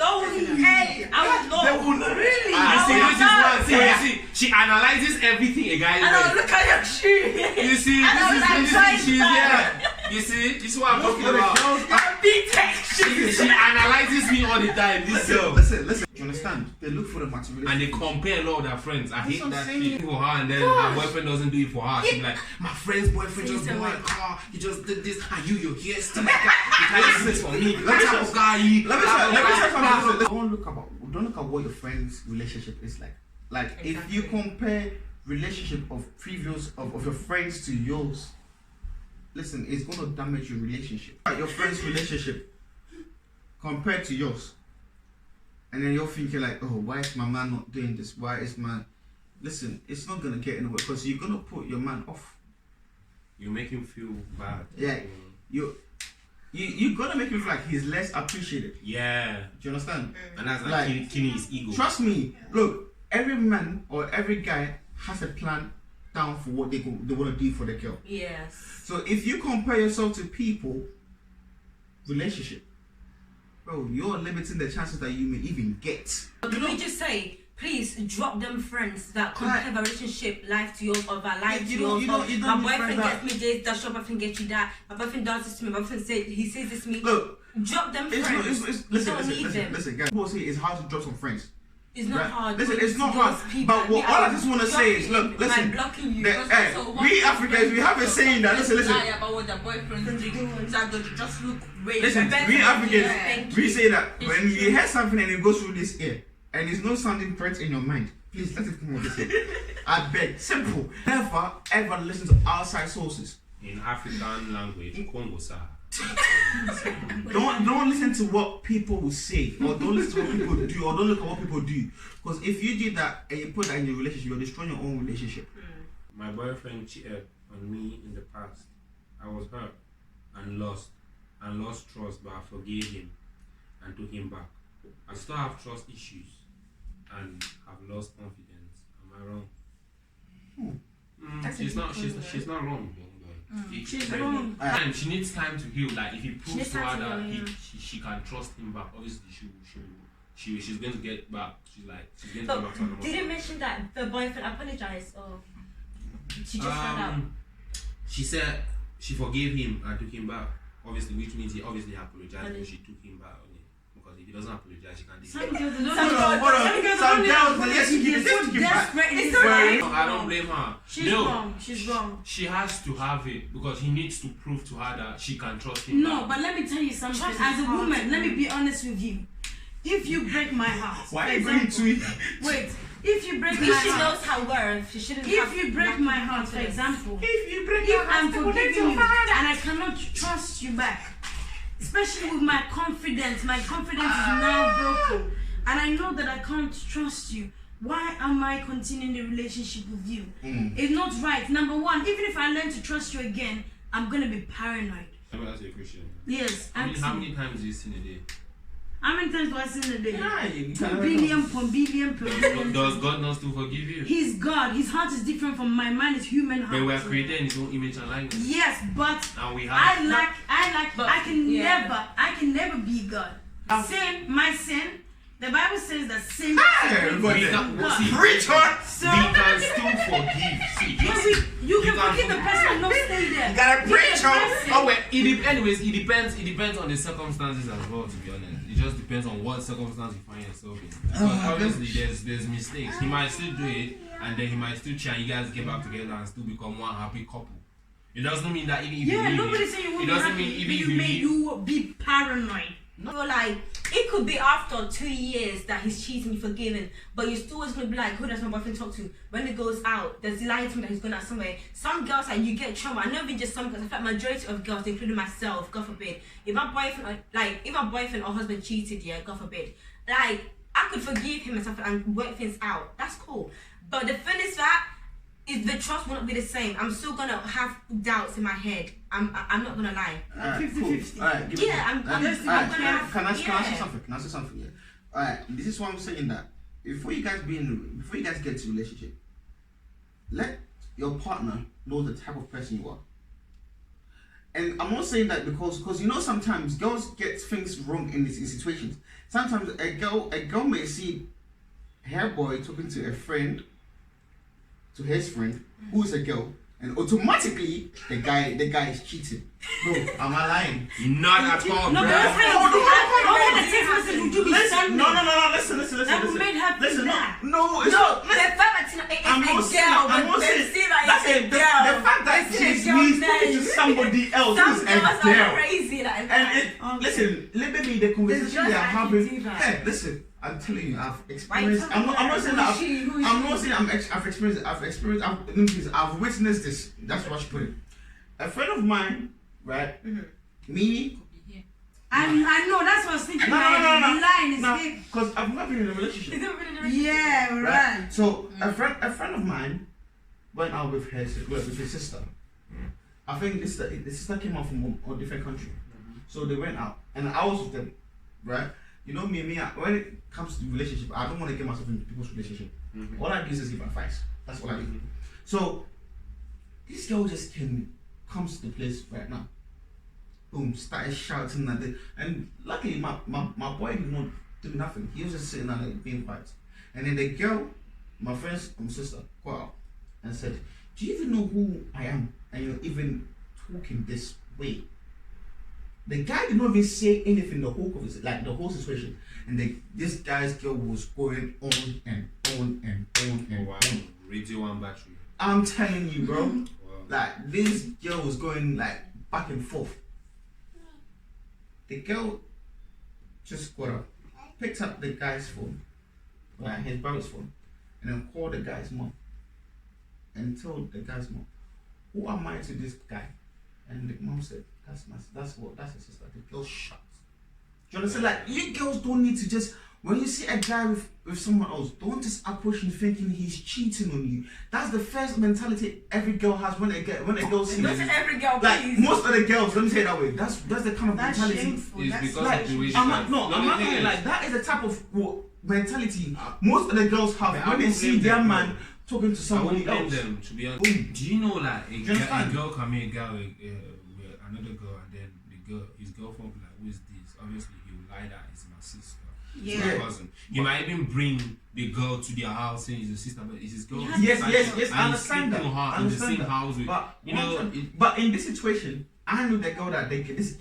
Hey, I would know. They will know. Really? she analyzes everything a guy I don't wears. look at your shoe. You see, she's yeah. You see, this is what I'm talking about. She analyzes me all the time. This girl. Listen. Do you understand? They look for the materialistic. And they compare a lot of their friends. I hate what I'm that saying. shit for her, and then her boyfriend doesn't do it for her. She's like, my friend's boyfriend just Say bought a so. car. He just did this. And you're here still like that. You can't do this for me. Let What me type tell- of guy you? Let me tell you something. Don't look at what your friend's relationship is like. Like if you compare relationship of your friends to yours, listen, it's gonna damage your relationship. Your friend's relationship compared to yours, and then you're thinking like, oh, why is my man not doing this? Why is my listen? It's not gonna get anywhere because you're gonna put your man off. You make him feel bad. Yeah. You gotta make him feel like he's less appreciated. Yeah. Do you understand? And that's Like, like killing his ego. Trust me. Look, every man or every guy has a plan down for what they want to do for the girl. Yes. So if you compare yourself to people, relationship, bro, you're limiting the chances that you may even get. Can we just say, please drop them friends that compare the relationship life to yours or their life to yours. You don't My need boyfriend friends gets me this, that your boyfriend gets you that. My boyfriend does this to me. My boyfriend says this to me. Look, Drop them it's not. friends. Listen, you don't need them. listen, guys. People say it's hard to drop some friends. It's not Right? hard. Listen, but it's not those hard. people But what that all I are just want to say is, look, blocking listen. you, by blocking you. We Africans, we have a saying that. Listen. Lie about what their boyfriends do. That they just look way Listen, better. we Africans, Thank we you. say that It's when true. you hear something and it goes through this ear and there's no sounding threat in your mind, please let it come out this ear. I beg, simple. Never ever listen to outside sources. In African language, Congo Sa. Don't listen to what people will say, or don't listen to what people do, or don't look at what people do. Because if you do that and you put that in your relationship, you're destroying your own relationship. My boyfriend cheated on me in the past. I was hurt and lost trust, but I forgave him. and took him back, I still have trust issues and have lost confidence. Am I wrong? That's She's a not. good point, She's not wrong. She's wrong. And she needs time to heal. Like if he proves needs to her time to that heal, she can trust him back, obviously she's going to get back. She's going to But get back to her. did you mention that the boyfriend apologized or she just found out? She said she forgave him and took him back. Obviously, which means he obviously apologized when she took him back. Because if he doesn't apologize, she can't. Some girls don't Some girls, yes, you They're so can get back. desperate in this It's life. No, I don't blame her. She's wrong. She's wrong. She has to have it because he needs to prove to her that she can trust him. No, back. but let me tell you something. Trust As a is hard. woman, let me be honest with you. If you break my heart, Why for are you bringing example, to wait. If you break my Because she heart, knows her worth. She shouldn't. if you break my heart, for example, If you break if I'm forgiving you and I cannot trust you back, especially with my confidence is now broken, and I know that I can't trust you. Why am I continuing the relationship with you? It's not right. Number one, even if I learn to trust you again, I'm gonna be paranoid. Let me ask you a question. Yes. How many times do you sin a day? How many times do I sin a day? Yeah, you 2 can't- billion, per billion, per billion. Does God not still forgive you? He's God. His heart is different from my mind. Is human heart. But we are created in His own image and likeness, Yes, but and we I have. like. I can never be God. Sin, my sin. The Bible says that sin. Hey, We but can, God. see, Preach on. So we can still forgive. See, yes, you can forgive the person and not stay there. You gotta preach on. Oh well, anyways, it depends on the circumstances as well. To be honest, it just depends on what circumstance you find yourself in. Because obviously, there's mistakes. He might still do it, and then he might still try. You guys get back together and still become one happy couple. It doesn't mean that even if Yeah, you nobody leave, said you it won't be doesn't happy. mean But even you if may you you be paranoid. No, like it could be after 2 years that he's cheating, you forgiven, but you're still always gonna be like, who does my boyfriend talk to? When it goes out, there's lying to me that he's going out somewhere. Some girls, like, you get trauma. I know even just some girls. In fact, majority of girls, including myself, God forbid, if my boyfriend or husband cheated, yeah, God forbid, like I could forgive him and stuff and work things out. That's cool. But the thing is that the trust will not be the same. I'm still gonna have doubts in my head. I'm not gonna lie. Alright, 50-50. cool. Alright, give me Yeah, some. I'm Alright, gonna have. Can I say yeah. something? Can I say something? Yeah. Alright, this is why I'm saying that before you guys get to a relationship, let your partner know the type of person you are. And I'm not saying that because you know sometimes girls get things wrong in situations. Sometimes a girl may see her boy talking to a friend, to his friend, who is a girl, and automatically the guy is cheating. Bro, am I lying? not at all, No, bro. but that's how the text message would you be Listen, sending? no, listen. That would make her feel Listen, bad. no, it's No, not. the fact that I'm not saying that's it. The fact that she's talking to somebody else Some is a girls are girl. crazy like And that. listen, maybe the conversation just they are like having. you do that. Hey, listen, I'm telling you, I've Why experienced. you I'm not saying that. who is I'm she? not saying I've experienced. I've witnessed this. That's what she put it. A friend of mine, right? Me. I know, that's what I was thinking. No. The line is big. Because I've not been in a relationship. Yeah, right. So a friend of mine went out with his sister. I think the sister came out from a different country, so they went out, and I was with them, right? You know me, when it comes to relationship, I don't want to get myself into people's relationship. All I do is just give advice. That's what I do. So this girl just comes to the place right now. Boom, started shouting at it, and luckily my boy did not do nothing. He was just sitting there like being quiet. And then the girl, my friend's sister, got out and said, "Do you even know who I am? And you're even talking this way?" The guy did not even say anything the whole of it, like the whole situation. And this guy's girl was going on and on and on and Wow, on. radio one battery. I'm telling you, bro. Wow. Like this girl was going like back and forth. The girl just got up, picked up the guy's phone, like his brother's phone, and then called the guy's mom and told the guy's mom, "Who am I to this guy?" And the mom said, "That's his sister." The girl shut. Do you understand? Like, you girls don't need to just when you see a guy with someone else, don't just approach him thinking he's cheating on you. That's the first mentality every girl has when a girl sees. Not every girl, Like please. most of the girls, let me say it that way. That's the kind of That's mentality. shameful. It's That's because Like, of the way I'm not saying like that is the type of mentality most of the girls have But I when they won't see blame their them, man talking to I somebody won't blame else. them, to be honest. Do you know like a understand? girl can meet a guy with another girl, and then his girlfriend will be like, who is this? Obviously he will lie that it's my sister. It's Yeah. my cousin. He might even bring the girl to their house saying it's his sister, but it's his girl. Yes, Like, yes, and I he's understand that. sleeping with her I in the understand same that. house with, But you know, but in this situation, I know the girl that this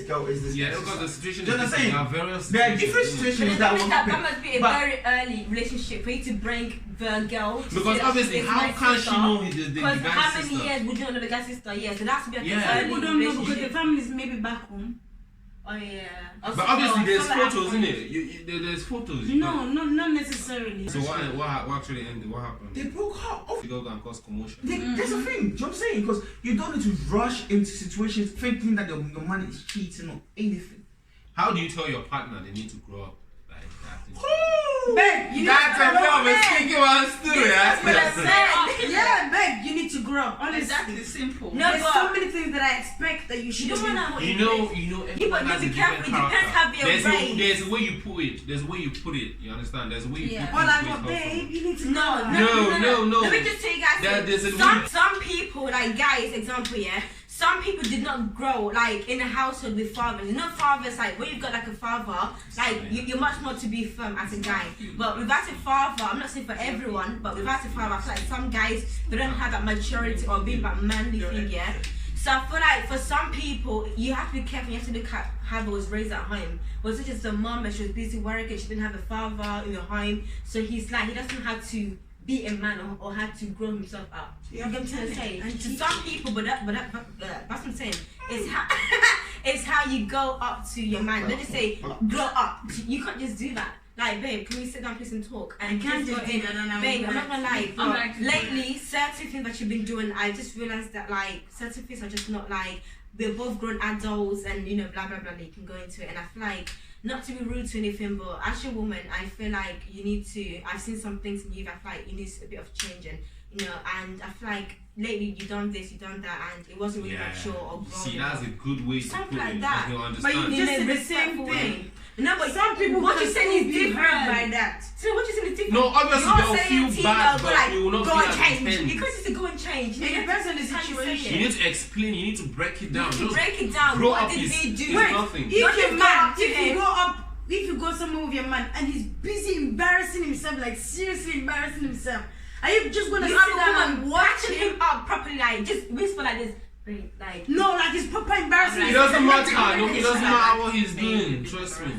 girl is this. yeah, guy's because the sister. situation Do you is understand? different. There are various There are different isn't it? But situations it that means will that happen. must be a But- very early relationship for you to bring the girl. To Because say obviously, it's how my can she sister. know the Because guy's how many sister? years would you know the guy's sister? Yes, so that's to be like Yeah. an early People don't know because relationship. the families maybe back home. Oh yeah. But obviously, there's photos, isn't it? it? There's photos. No, not necessarily. So what actually ended? What happened? They broke her off. The girl can cause commotion. That's the thing. Do you know what I'm saying? Because you don't need to rush into situations thinking that your man is cheating or anything. How do you tell your partner they need to grow up like that? Babe, you That's a bit of a sticky one still, Yeah, babe, you need to grow up. Honestly, Exactly, simple. No, there's but- so many things that I expect that you You should don't do. wanna. You know, Yeah, everyone but has a be careful. different It depends how character. you're raised. There's a way you put it. There's a way you put it. You understand? There's a way you Yeah. put Or it. like, but babe, you need to grow No, up. No. Let me just tell you guys. There's a Some people, like guys, example, yeah. Some people did not grow like in a household with fathers. You know, fathers like when you've got like a father, like you're much more to be firm as a guy. But without a father, I'm not saying for everyone, but without a father, I feel like some guys they don't have that maturity or being that manly thing, yeah. So I feel like for some people, you have to be careful. You have to look at how they was raised at home. Was it just a mom and she was busy working? She didn't have a father in the home, so he's like he doesn't have to be a man or have to grow himself up. You know what I'm trying to say? And To teach some people, but that's what I'm saying. It's how it's how you go up to your man. Don't just say grow up. You can't just do that. Like, babe, can we sit down, please, and talk? And I can't just just go do in. that and I'm Babe, I'm not gonna lie. I'm Bro, like- lately, certain things that you've been doing, I just realized that like certain things are just not like we're both grown adults and you know blah blah blah. You can go into it, and I feel like not to be rude to anything, but as a woman, I feel like you need to. I've seen some things in you that I feel like you need a bit of changing, you know. And I feel like lately you done this, you done that, and it wasn't really mature or grown. See, that's a good way to Something put like it. that. I can But understand. you in just a said the same respectful thing. way. No, but Some people what can you said still is be different. hurt by that. So what you said is different. No, obviously You're they'll saying feel bad, go but like, it will not go be and as change. intense. You can't just say go and change. It depends on the How you say situation. You need to explain. You need to break it down. You Just break it down. grow What up did is, they do? is Wait, nothing. If Don't your just man, go up to if you him. go up, if you go somewhere with your man and he's busy embarrassing himself, like seriously embarrassing himself, are you just gonna You sit have a down woman and watch watching him? him up properly, like just whisper like this, like. No, like it's proper embarrassing. It doesn't himself. matter. No, it doesn't matter what he's doing. Trust me.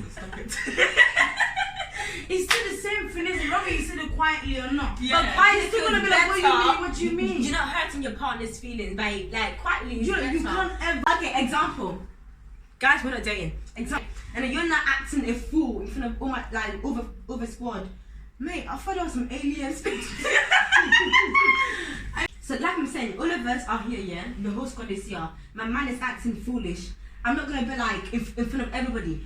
It's still the same feelings, whether you said it quietly or not. Yeah. But quietly It's still feels gonna be like, better. what you mean? You're not hurting your partner's feelings by like quietly. is You better. can't ever. Okay, example. Guys, we're not dating. Example. And then you're not acting a fool in front of all my like over squad. Mate, I thought there was some alien space. So like I'm saying, all of us are here, yeah? The whole squad is here. My man is acting foolish. I'm not gonna be like in front of everybody.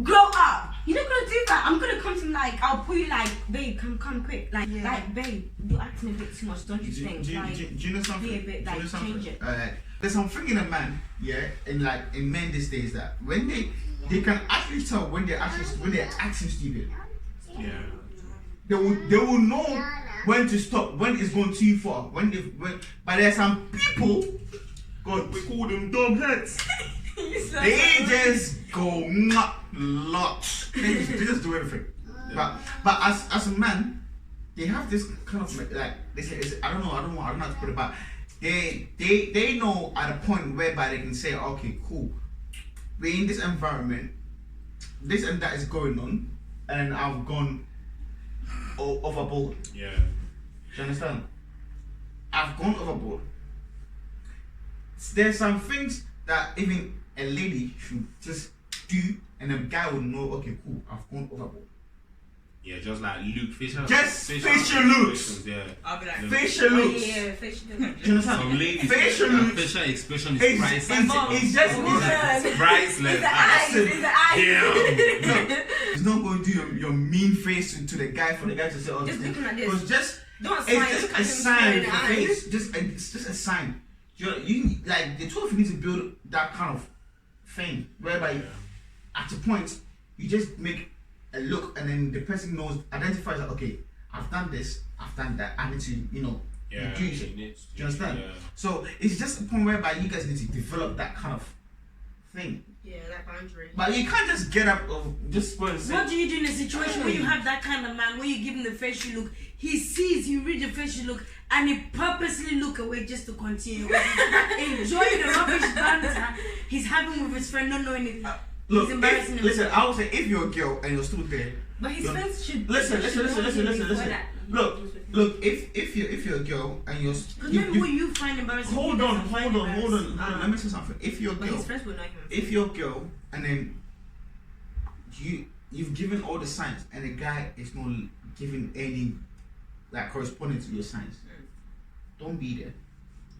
Grow up. You're not gonna do that. I'm gonna come to him like I'll pull you like, babe, come quick. Like Yeah. like babe, you're acting a bit too much, don't you think? Do Like you know something? be a bit Do you know like something? change it. There's something in a man, yeah, and like in men these days that when they can actually tell when they're acting stupid. Yeah. They will know when to stop, when it's going too far. But there's some people, God, we call them dog heads. They just go lot. They just do everything. But as a man, they have this kind of like they say I don't know how to put it, but they know at a point whereby they can say, okay, cool, we're in this environment, this and that is going on, and I've gone overboard. Yeah. Do you understand? I've gone overboard. There's some things that even a lady should just do, and a guy will know, okay, cool, I've gone overboard. Yeah, just like Luke Fisher. Just facial looks. Yeah. I'll be like, Facial Oh, looks. yeah, facial Do you understand? Some ladies. Facial that looks. facial expression is It's priceless. just It's the eyes. Priceless. It's the eyes. Damn. No, He's not going to do your mean face to the guy for the guy to say, oh, Just looking at this. Because Don't it's smile, just look at a him sign staring of the at face. It's just a sign. You like the two of you need to build that kind of thing whereby at a point you just make a look and then the person identifies that okay, I've done this, I've done that, I need to reduce it. Do you understand? Yeah. So it's just a point whereby you guys need to develop that kind of thing. Yeah, that boundary. But you can't just get up of just go and say. What do you do in a situation where you have that kind of man, where you give him the facial look, he sees you read the facial look, and he purposely look away just to continue enjoy the rubbish banter he's having with his friend, not knowing it. Look, It's embarrassing him. listen, I would say if you're a girl and you're still there. But his friends should Listen. that. Look. If you're a girl and you're. Because maybe what you find embarrassing. he Hold on. doesn't find embarrassing. Let me say something. If you're a But girl, his friends will know him. if you're a girl and then you've given all the signs and the guy is not giving any like corresponding to your signs, don't be there.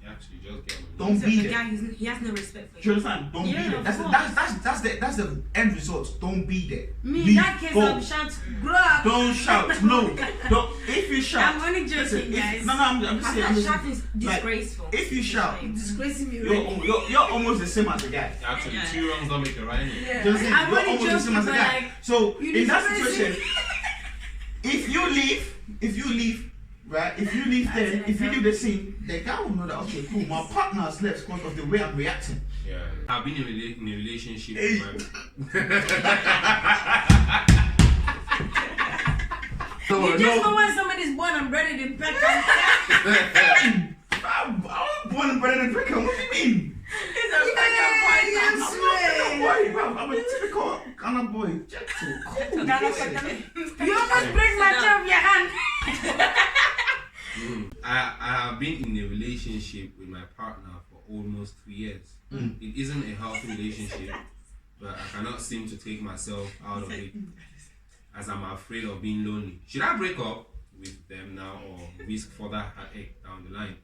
You actually just get with Don't So be the there. guy, he has no respect for Do you you. understand? Don't Yeah, be there. of That's the end result. Don't be there. Me, in Leave, that case, go. I'll shout, grow up. Don't shout. No. Don't. If you shout. I'm only joking, listen, guys. I'm just saying. I'm just- Shouting is disgraceful. if you shout, Disgracing me, you're, really. you're almost the same as the guy. Actually, Yeah. 2 wrongs don't make a right. innit? Yeah. Do you understand? I'm You're only almost the same joking, as the but guy. like, So you in that disgrace situation, if you leave, right? If you leave then, if you leave the scene, the guy will know that okay, cool, my partner has left because of the way I'm reacting. Yeah. I've been in a relationship Hey. with You just know when somebody's born and bred in Peckham. I'm born and bred in Peckham. What do you mean? He's a fucking boy. I'm not a boy, bro. I'm a typical Ghana boy. Gentle, cool. You almost break my chair of your hand. I have been in a relationship with my partner for almost 3 years. It isn't a healthy relationship, but I cannot seem to take myself out of it as I'm afraid of being lonely. Should I break up with them now or risk further heartache down the line?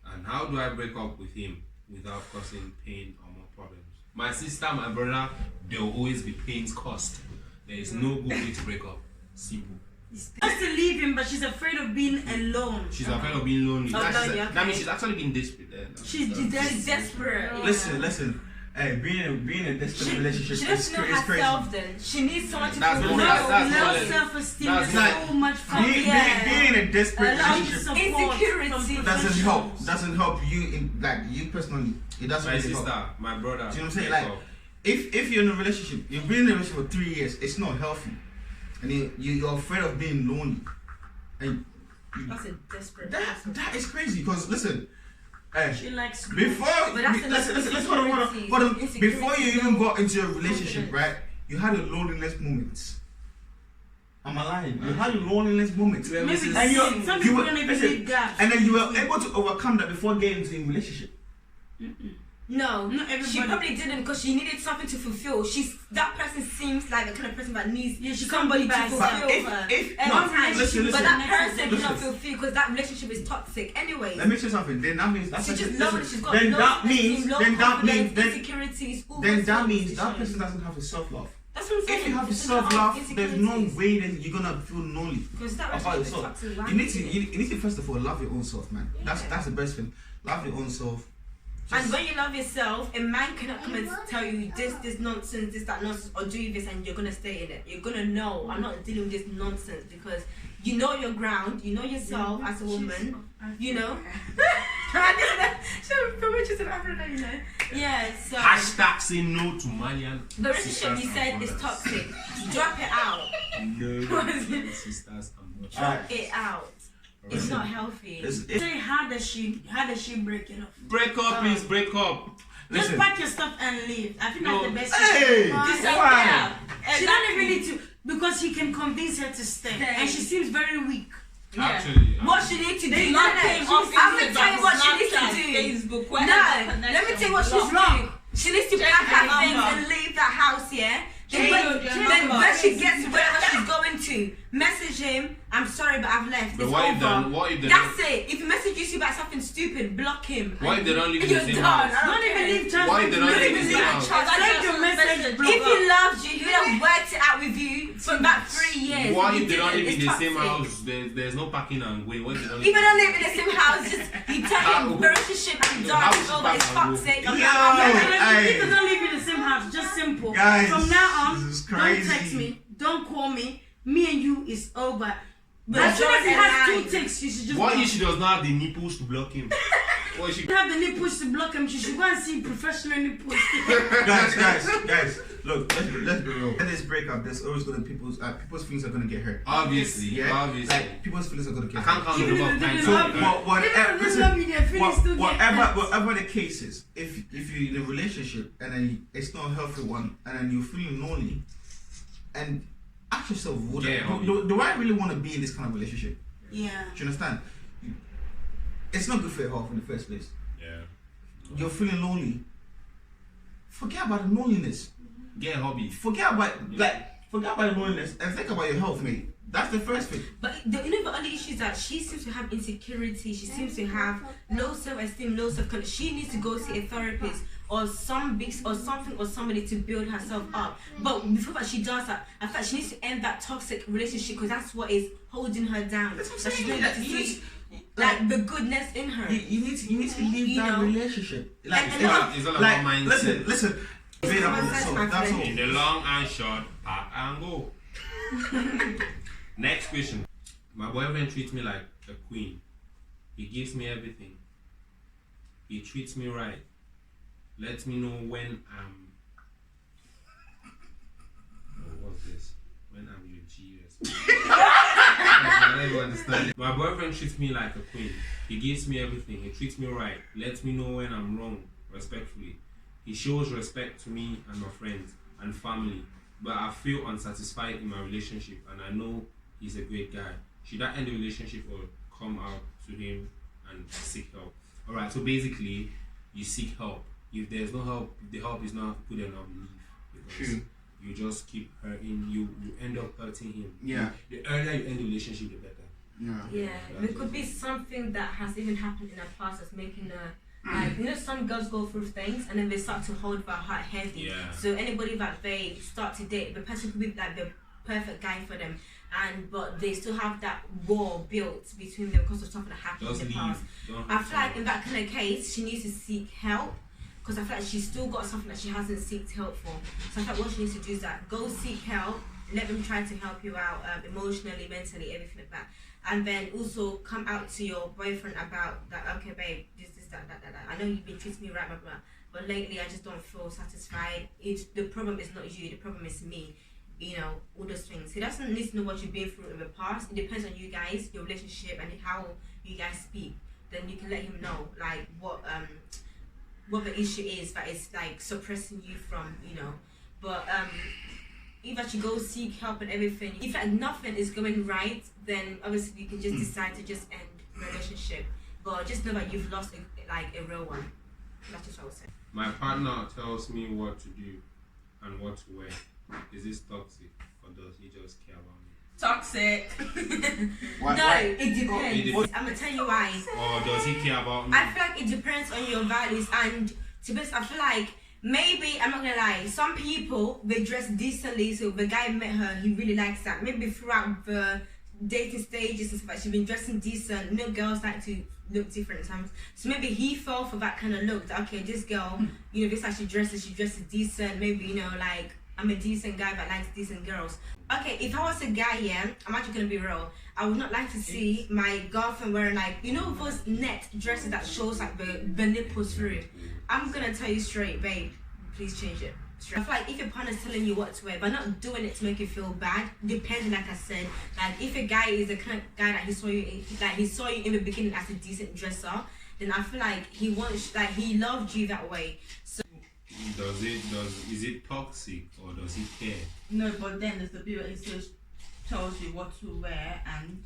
And how do I break up with him without causing pain or more problems? My sister, my brother, there will always be pains caused. There is no good way to break up. Simple. She wants to leave him, but she's afraid of being alone. She's afraid of being lonely. Oh, That lonely, means okay. she's actually being desperate. She's desperate. Listen. Hey, being in a desperate relationship She is doesn't know crazy. herself then. She needs someone to That's feel what- low, that's low what it is. self-esteem. That's There's like- so much fun. Being in a desperate A lot of relationship support Insecurity. from doesn't help. professionals. Doesn't help you in like you personally. It doesn't My really sister, help. my brother. Do you know what I'm saying? break Like, up. if you're in a relationship, you've been in a relationship for 3 years, it's not healthy, and you're afraid of being lonely, and That's a desperate that is crazy. Because listen, She likes before But that's let's hold on. Before you even got into a relationship, right? You had a loneliness moment. Am I lying? You had a loneliness moment. Maybe And some you people were- don't even listen, need gaps. and then you were able to overcome that before getting into a relationship. No, Not everybody. she probably didn't because she needed something to fulfill. That person seems like the kind of person that needs Yeah, she somebody can't to be by fulfill herself. her. If every no, time. listen, But that person listen. cannot fulfill because that relationship is toxic anyway. Let me say something. Then that means that's She's just listen, lonely. She's got then low that self-esteem, means low then that confidence, means then insecurities. all then those that sorts means of that issues. person doesn't have a self love. That's what I'm saying. If you have a It's self love, insecurities. there's no way that you're gonna feel lonely Because that about relationship is yourself. toxic. Why You need to would you need to first of all love your own self, man. Yeah. That's the best thing. Love your own self. And when you love yourself, a man cannot come and tell you this nonsense, this, that nonsense, or do this and you're gonna stay in it. You're gonna know, I'm not dealing with this nonsense because you know your ground, you know yourself as a woman, you know. Yeah, so Hashtag say no to Malian. the relationship you said is toxic. Drop it out. No, sisters and brothers. Alright. It out. It's not healthy. Say how does she break it off? Break up, please, break up. Just Listen. pack your stuff and leave. I think No. that's the best. Hey! Because Fine. she don't even need to because he can convince her to stay, and she seems very weak. Actually, What she needs to do, There's no, nothing no, off I'm gonna tell you what she needs Snapchat, to do. Facebook, No, whatever. let me tell you what she's Block. wrong. She needs to Change pack her her things number. and leave that house, yeah? Change your Then number. when she gets to wherever she's going to, message him, I'm sorry but I've left, But it's what if they- over. what if they That's it. If he messages you about something stupid, block him. what if they don't live in the You're same done. house? I Don't even leave chance. Why they don't Don't live even in the leave same a house? chance. Send your message, If block he loves you, he would have worked it out with you for about 3 years. What You if they don't didn't, live in it's the same toxic. house? There's no parking and going. What if they don't live Even don't live in the same house, just you tell How- him the relationship and how done is is she over, back it's and go? toxic. Yo! If Hey. people don't live in the same house, just simple. Guys, From now on, this is don't crazy. text me, don't call me. Me and you is over. But But as soon as he you're has alive. 2 texts, you should just What go. if she does not have the nipples to block him? What if she? have the nipples to block him? She should go and see professional nipples. guys, look, let's be real. In this breakup, there's always gonna people's feelings are gonna get hurt. Obviously, Yeah, obviously. like people's feelings are gonna get I can't hurt. count the Even number if of they times. didn't I've love been you. hurt. Whatever, Even if they love you, their feelings still get hurt. whatever the case is, if you're in a relationship and then it's not a healthy one, and then you're feeling lonely, and ask yourself, do I really want to be in this kind of relationship? Yeah. Do you understand? It's not good for your health in the first place. Yeah. You're feeling lonely. Forget about the loneliness. Get a hobby. Forget about the loneliness and think about your health, mate. That's the first thing. But the only issue is that she seems to have insecurity. She seems to have low self-esteem, low self-confidence. She needs to go see a therapist or something or somebody to build herself up. But before that she does that, I feel like she needs to end that toxic relationship because that's what is holding her down. That's what I'm That she's saying. not able to see like the goodness in her. You need to leave You that know? relationship. And It's all about mindset. Listen. Made up on That's yourself, my that's all. friend. In the long and short, pack and go. Next question. My boyfriend treats me like a queen. He gives me everything. He treats me right. Lets me know when I'm. Oh, what's this? When I'm your GS. I don't even understand it. My boyfriend treats me like a queen. He gives me everything. He treats me right. Lets me know when I'm wrong, respectfully. He shows respect to me and my friends and family, but I feel unsatisfied in my relationship and I know he's a great guy. Should I end the relationship or come out to him and seek help? Alright, so basically, you seek help. If there's no help, if the help is not good enough, leave. Because True. you just keep hurting, you end up hurting him. Yeah. The earlier you end the relationship, the better. Yeah. Yeah, it could be something that has even happened in her past that's making her like, you know, some girls go through things and then they start to hold their heart heavy. Yeah. So anybody that they start to date, the person could be like the perfect guy for them, but they still have that wall built between them because of something that happened Just in the leave. past. Don't I feel like in that kind of case, she needs to seek help. Because I feel like she's still got something that she hasn't sought help for. So I feel like what she needs to do is that go seek help, let them try to help you out emotionally, mentally, everything like that. And then also come out to your boyfriend about that, okay babe, this, that. I know you've been treating me right, blah, blah, but lately I just don't feel satisfied. The problem is not you, the problem is me. You know, all those things. He doesn't need to know what you've been through in the past. It depends on you guys, your relationship and how you guys speak. Then you can let him know like what the issue is that is like suppressing you from, you know. But if actually go seek help and everything, if like nothing is going right, then obviously you can just decide to just end the relationship. But just know that you've lost a real one. That's just what I would say. My partner tells me what to do and what to wear. Is this toxic or does he just care about me? Toxic. It depends. It depends. I'm gonna tell you why. Or does he care about me? I feel like it depends on your values, and to be honest, I feel like maybe, I'm not gonna lie, some people they dress decently, so the guy met her, he really likes that. Maybe throughout the dating stages and stuff, she's been dressing decent. You know, girls like to look different sometimes. So maybe he fell for that kind of look. That, okay, this girl, you know, this how she dresses decent. Maybe, you know, like, I'm a decent guy that likes decent girls. Okay, if I was a guy, yeah, I'm actually gonna be real. I would not like to see my girlfriend wearing like, you know, those net dresses that shows like the nipples through. I'm gonna tell you straight, babe, please change it. Straight. I feel like if your partner's telling you what to wear, but not doing it to make you feel bad, depending, like I said, like if a guy is the kind of guy that he saw you in the beginning as a decent dresser, then I feel like he wants, like he loved you that way. So Is it toxic or does he care? No, but then there's the bit where he still tells you what to wear and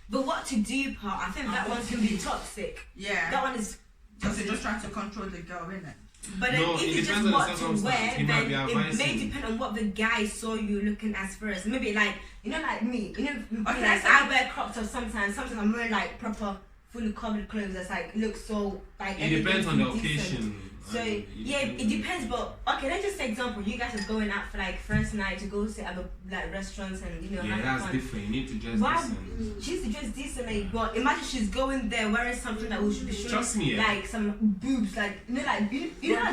but what to do part, I think that one can be toxic. yeah. That one is. Because you're just trying to control the girl, innit? But then No, if it it's depends just on the what to circumstance. wear, He might be then it may advising. depend on what the guy saw you looking as first. Maybe like, you know, like me, you know, Okay, like so- I wear crop tops sometimes. Sometimes I'm wearing like proper, fully covered clothes that's like look so like. It depends on the everything's decent. occasion. So And yeah, it depends. But okay, let's just say example. You guys are going out for like first night to go to other like restaurants and Yeah, have that's fun. different. You need to dress Why? decent. She's dressed decently, but imagine she's going there wearing something that will be showing Trust me, yeah. like some boobs, like you know like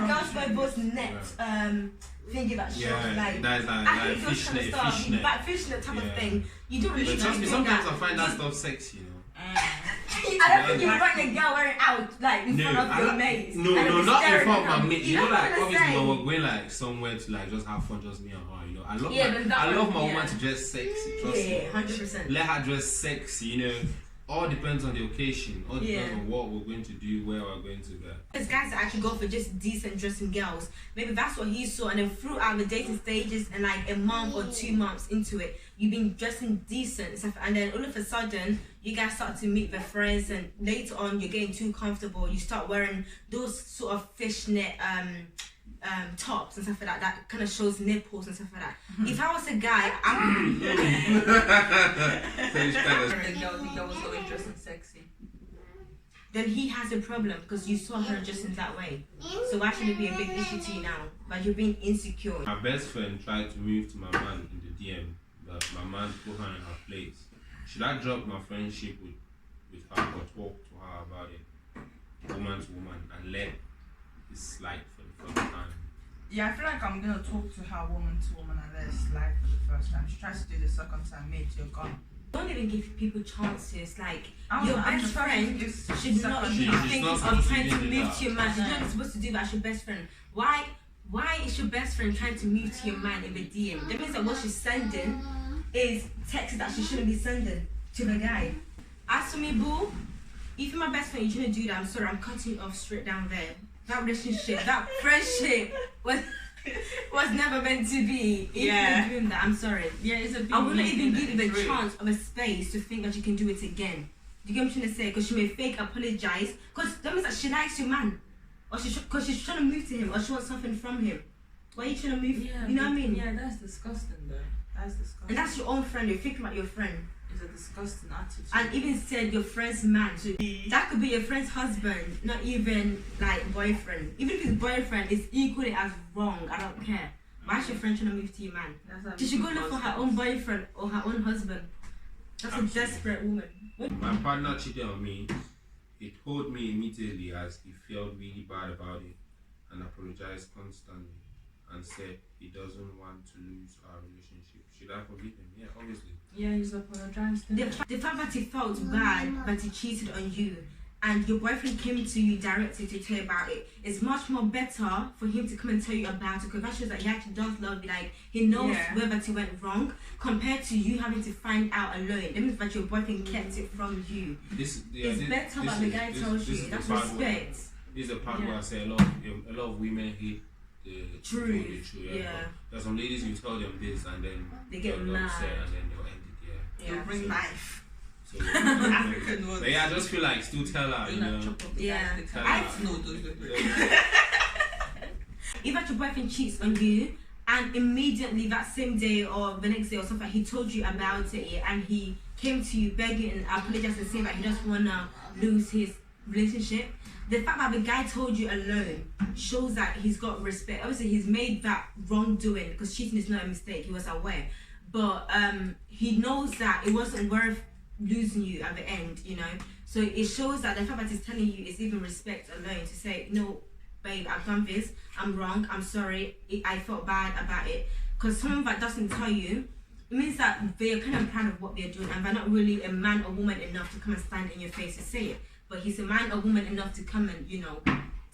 girls wear those net thingy that shows Yeah, like. that is I like hate those kind of fishnet, stuff, fishnet. like fishnet type of Yeah. thing. You don't really But trust me, do sometimes that. I find that stuff sexy, you know. I don't think you want a girl wearing out like in front of your mates. No, and no, be not in staring front of at my them. mate. You know, know like what I'm obviously saying? when we're going like somewhere to like just have fun, just me and her. You know, I love Yeah, my, but that I one, love my yeah. woman to dress sexy. Trust me. Yeah, 100%. Let her dress sexy. You know, all depends on the occasion. All depends Yeah. on what we're going to do, where we're going to go. There's guys that actually go for just decent dressing girls. Maybe that's what he saw, and then throughout the dating stages and like a month or 2 months into it, you've been dressing decent and stuff, and then all of a sudden you guys start to meet their friends, and later on you're getting too comfortable. You start wearing those sort of fishnet tops and stuff like that. That kind of shows nipples and stuff like that. If I was a guy, I'm So it's kind of The girl was always dressing sexy. then he has a problem because you saw her just in that way. So why should it be a big issue to you now? But you're being insecure. my best friend tried to move to my man in the DM, but my man put her in her place. Should I drop my friendship with her or talk to her about it, woman to woman, and let it slide for the first time? Yeah, I feel like I'm gonna talk to her woman to woman and let it slide for the first time. She tries to do the second time, mate, you're gone. Don't even give people chances. Like I don't your know, I'm best just trying to friend give should not second even She's think not of supposed to trying to do move that. to your man. She's not supposed to do that as your best friend. Why is your best friend trying to move to your man in the DM? That means that what she's sending is text that she shouldn't be sending to the guy. As for me, boo, if you're my best friend, you shouldn't do that. I'm sorry, I'm cutting you off straight down there. That relationship, that friendship was never meant to be. If Yeah. you're doing that, I'm sorry. Yeah, it's a big I wouldn't even give you the chance. chance of a space to think that you can do it again. Do you get what I'm trying to say? Because she may fake apologize. Because that means that she likes your man. Or because she's trying to move to him. Or she wants something from him. Why are you trying to move? You know what I mean? Yeah, that's disgusting though. That's disgusting. And that's your own friend. You're thinking about your friend. It's a disgusting attitude. And even said your friend's man. So that could be your friend's husband. Not even like boyfriend. Even if it's boyfriend, it's equally as wrong. I don't care. Why is your friend trying to move to your man? Did she go look for her own boyfriend or her own husband? That's a Absolutely. desperate woman. My partner cheated on me. He told me immediately as he felt really bad about it and apologized constantly and said he doesn't want to lose our relationship. Should I forgive him? Yeah, obviously. Yeah, he's apologized. The fact that he felt bad that he cheated on you and your boyfriend came to you directly to tell you about it, it's much more better for him to come and tell you about it because that shows that he actually does love you. Like, he knows where that he went wrong compared to you having to find out alone. That means that your boyfriend kept it from you. It's better that the guy tells you. That's respect. This is the part where I say a lot of women hate the Truth. truth. Yeah. There's some ladies you tell them this and then They get they'll mad. upset and then they'll end it. You bring So- knife. So, African ones. but yeah, I just feel like still tell her, you know. Yeah. If that your boyfriend cheats on you and immediately that same day or the next day or something he told you about it and he came to you begging and apologizing and saying that he doesn't want to lose his relationship, the fact that the guy told you alone shows that he's got respect. Obviously he's made that wrongdoing because cheating is not a mistake, he was aware, but he knows that it wasn't worth losing you at the end, you know. So it shows that the fact that he's telling you is even respect alone to say, no babe, I've done this, I'm wrong, I'm sorry, I felt bad about it. Because someone that doesn't tell you, it means that they're kind of proud of what they're doing and they're not really a man or woman enough to come and stand in your face and say it. But he's a man or woman enough to come and, you know,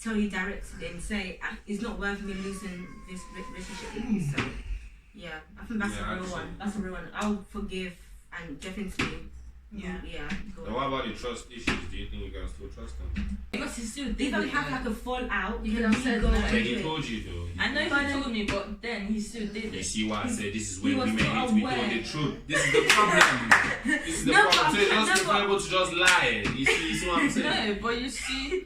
tell you directly and say, it's not worth me losing this relationship with you. So yeah, I think that's a real one. That's a real one. I'll forgive and definitely go. Now, what about the trust issues? Do you think you can still trust them? Because he still If did you it. have like a fallout, You you could can have said go no. and But do he it. told you though. I know he told me, but then he still did You it. see why I said this is He when was women so hate we told aware. the truth. This is the problem. This is the No, problem. So but- just no, be but- able to just lie. You see what I'm saying? No, but you see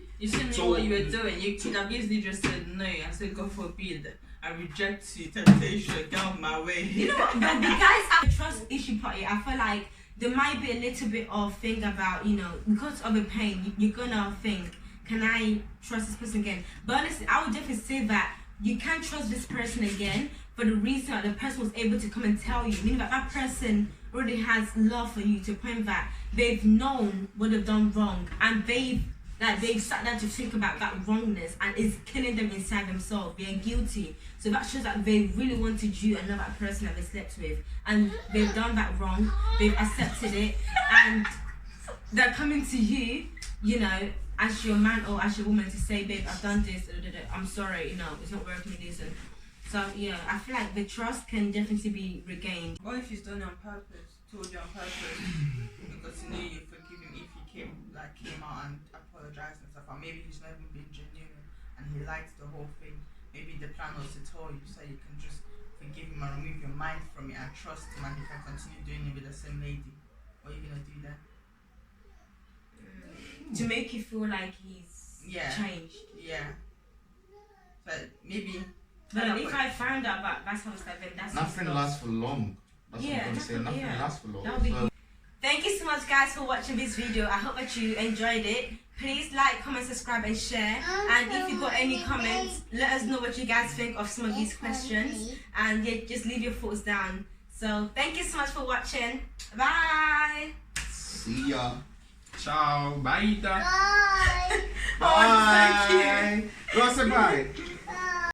So- what you were doing. You could have easily just said no and said, God forbid, I reject you, temptation, get out of my way. You know what? The guys have a trust issue party. I feel like there might be a little bit of thing about, you know, because of the pain, you're gonna think, can I trust this person again? But honestly, I would definitely say that you can't trust this person again for the reason that the person was able to come and tell you. Meaning that that person already has love for you to the point that they've known what they've done wrong, and they've sat down to think about that wrongness, and it's killing them inside themselves. They are guilty. So that shows that they really wanted you and not that person that they slept with, and they've done that wrong. They've accepted it, and they're coming to you, you know, as your man or as your woman to say, babe, I've done this, I'm sorry, you know, it's not working with this. And so yeah, I feel like the trust can definitely be regained. What if he's done it on purpose, told you on purpose, because he knew you forgive him if he came out and apologized and stuff, or maybe he's not even been genuine and he liked the whole thing. Maybe the plan was to tell you so you can just forgive him and remove your mind from it and trust him, and he can continue doing it with the same lady. What are you gonna do then? To make you feel like he's changed. Yeah. But maybe. But if I found out about that's how it's like, then that's Nothing lasts for long. That's what I'm gonna say. Nothing lasts for long. So, thank you so much, guys, for watching this video. I hope that you enjoyed it. Please like, comment, subscribe, and share. And if you've got any comments, let us know what you guys think of some of these questions. And yeah, just leave your thoughts down. So thank you so much for watching. Bye. see ya. Ciao. Bye. Bye. Bye. Go say bye.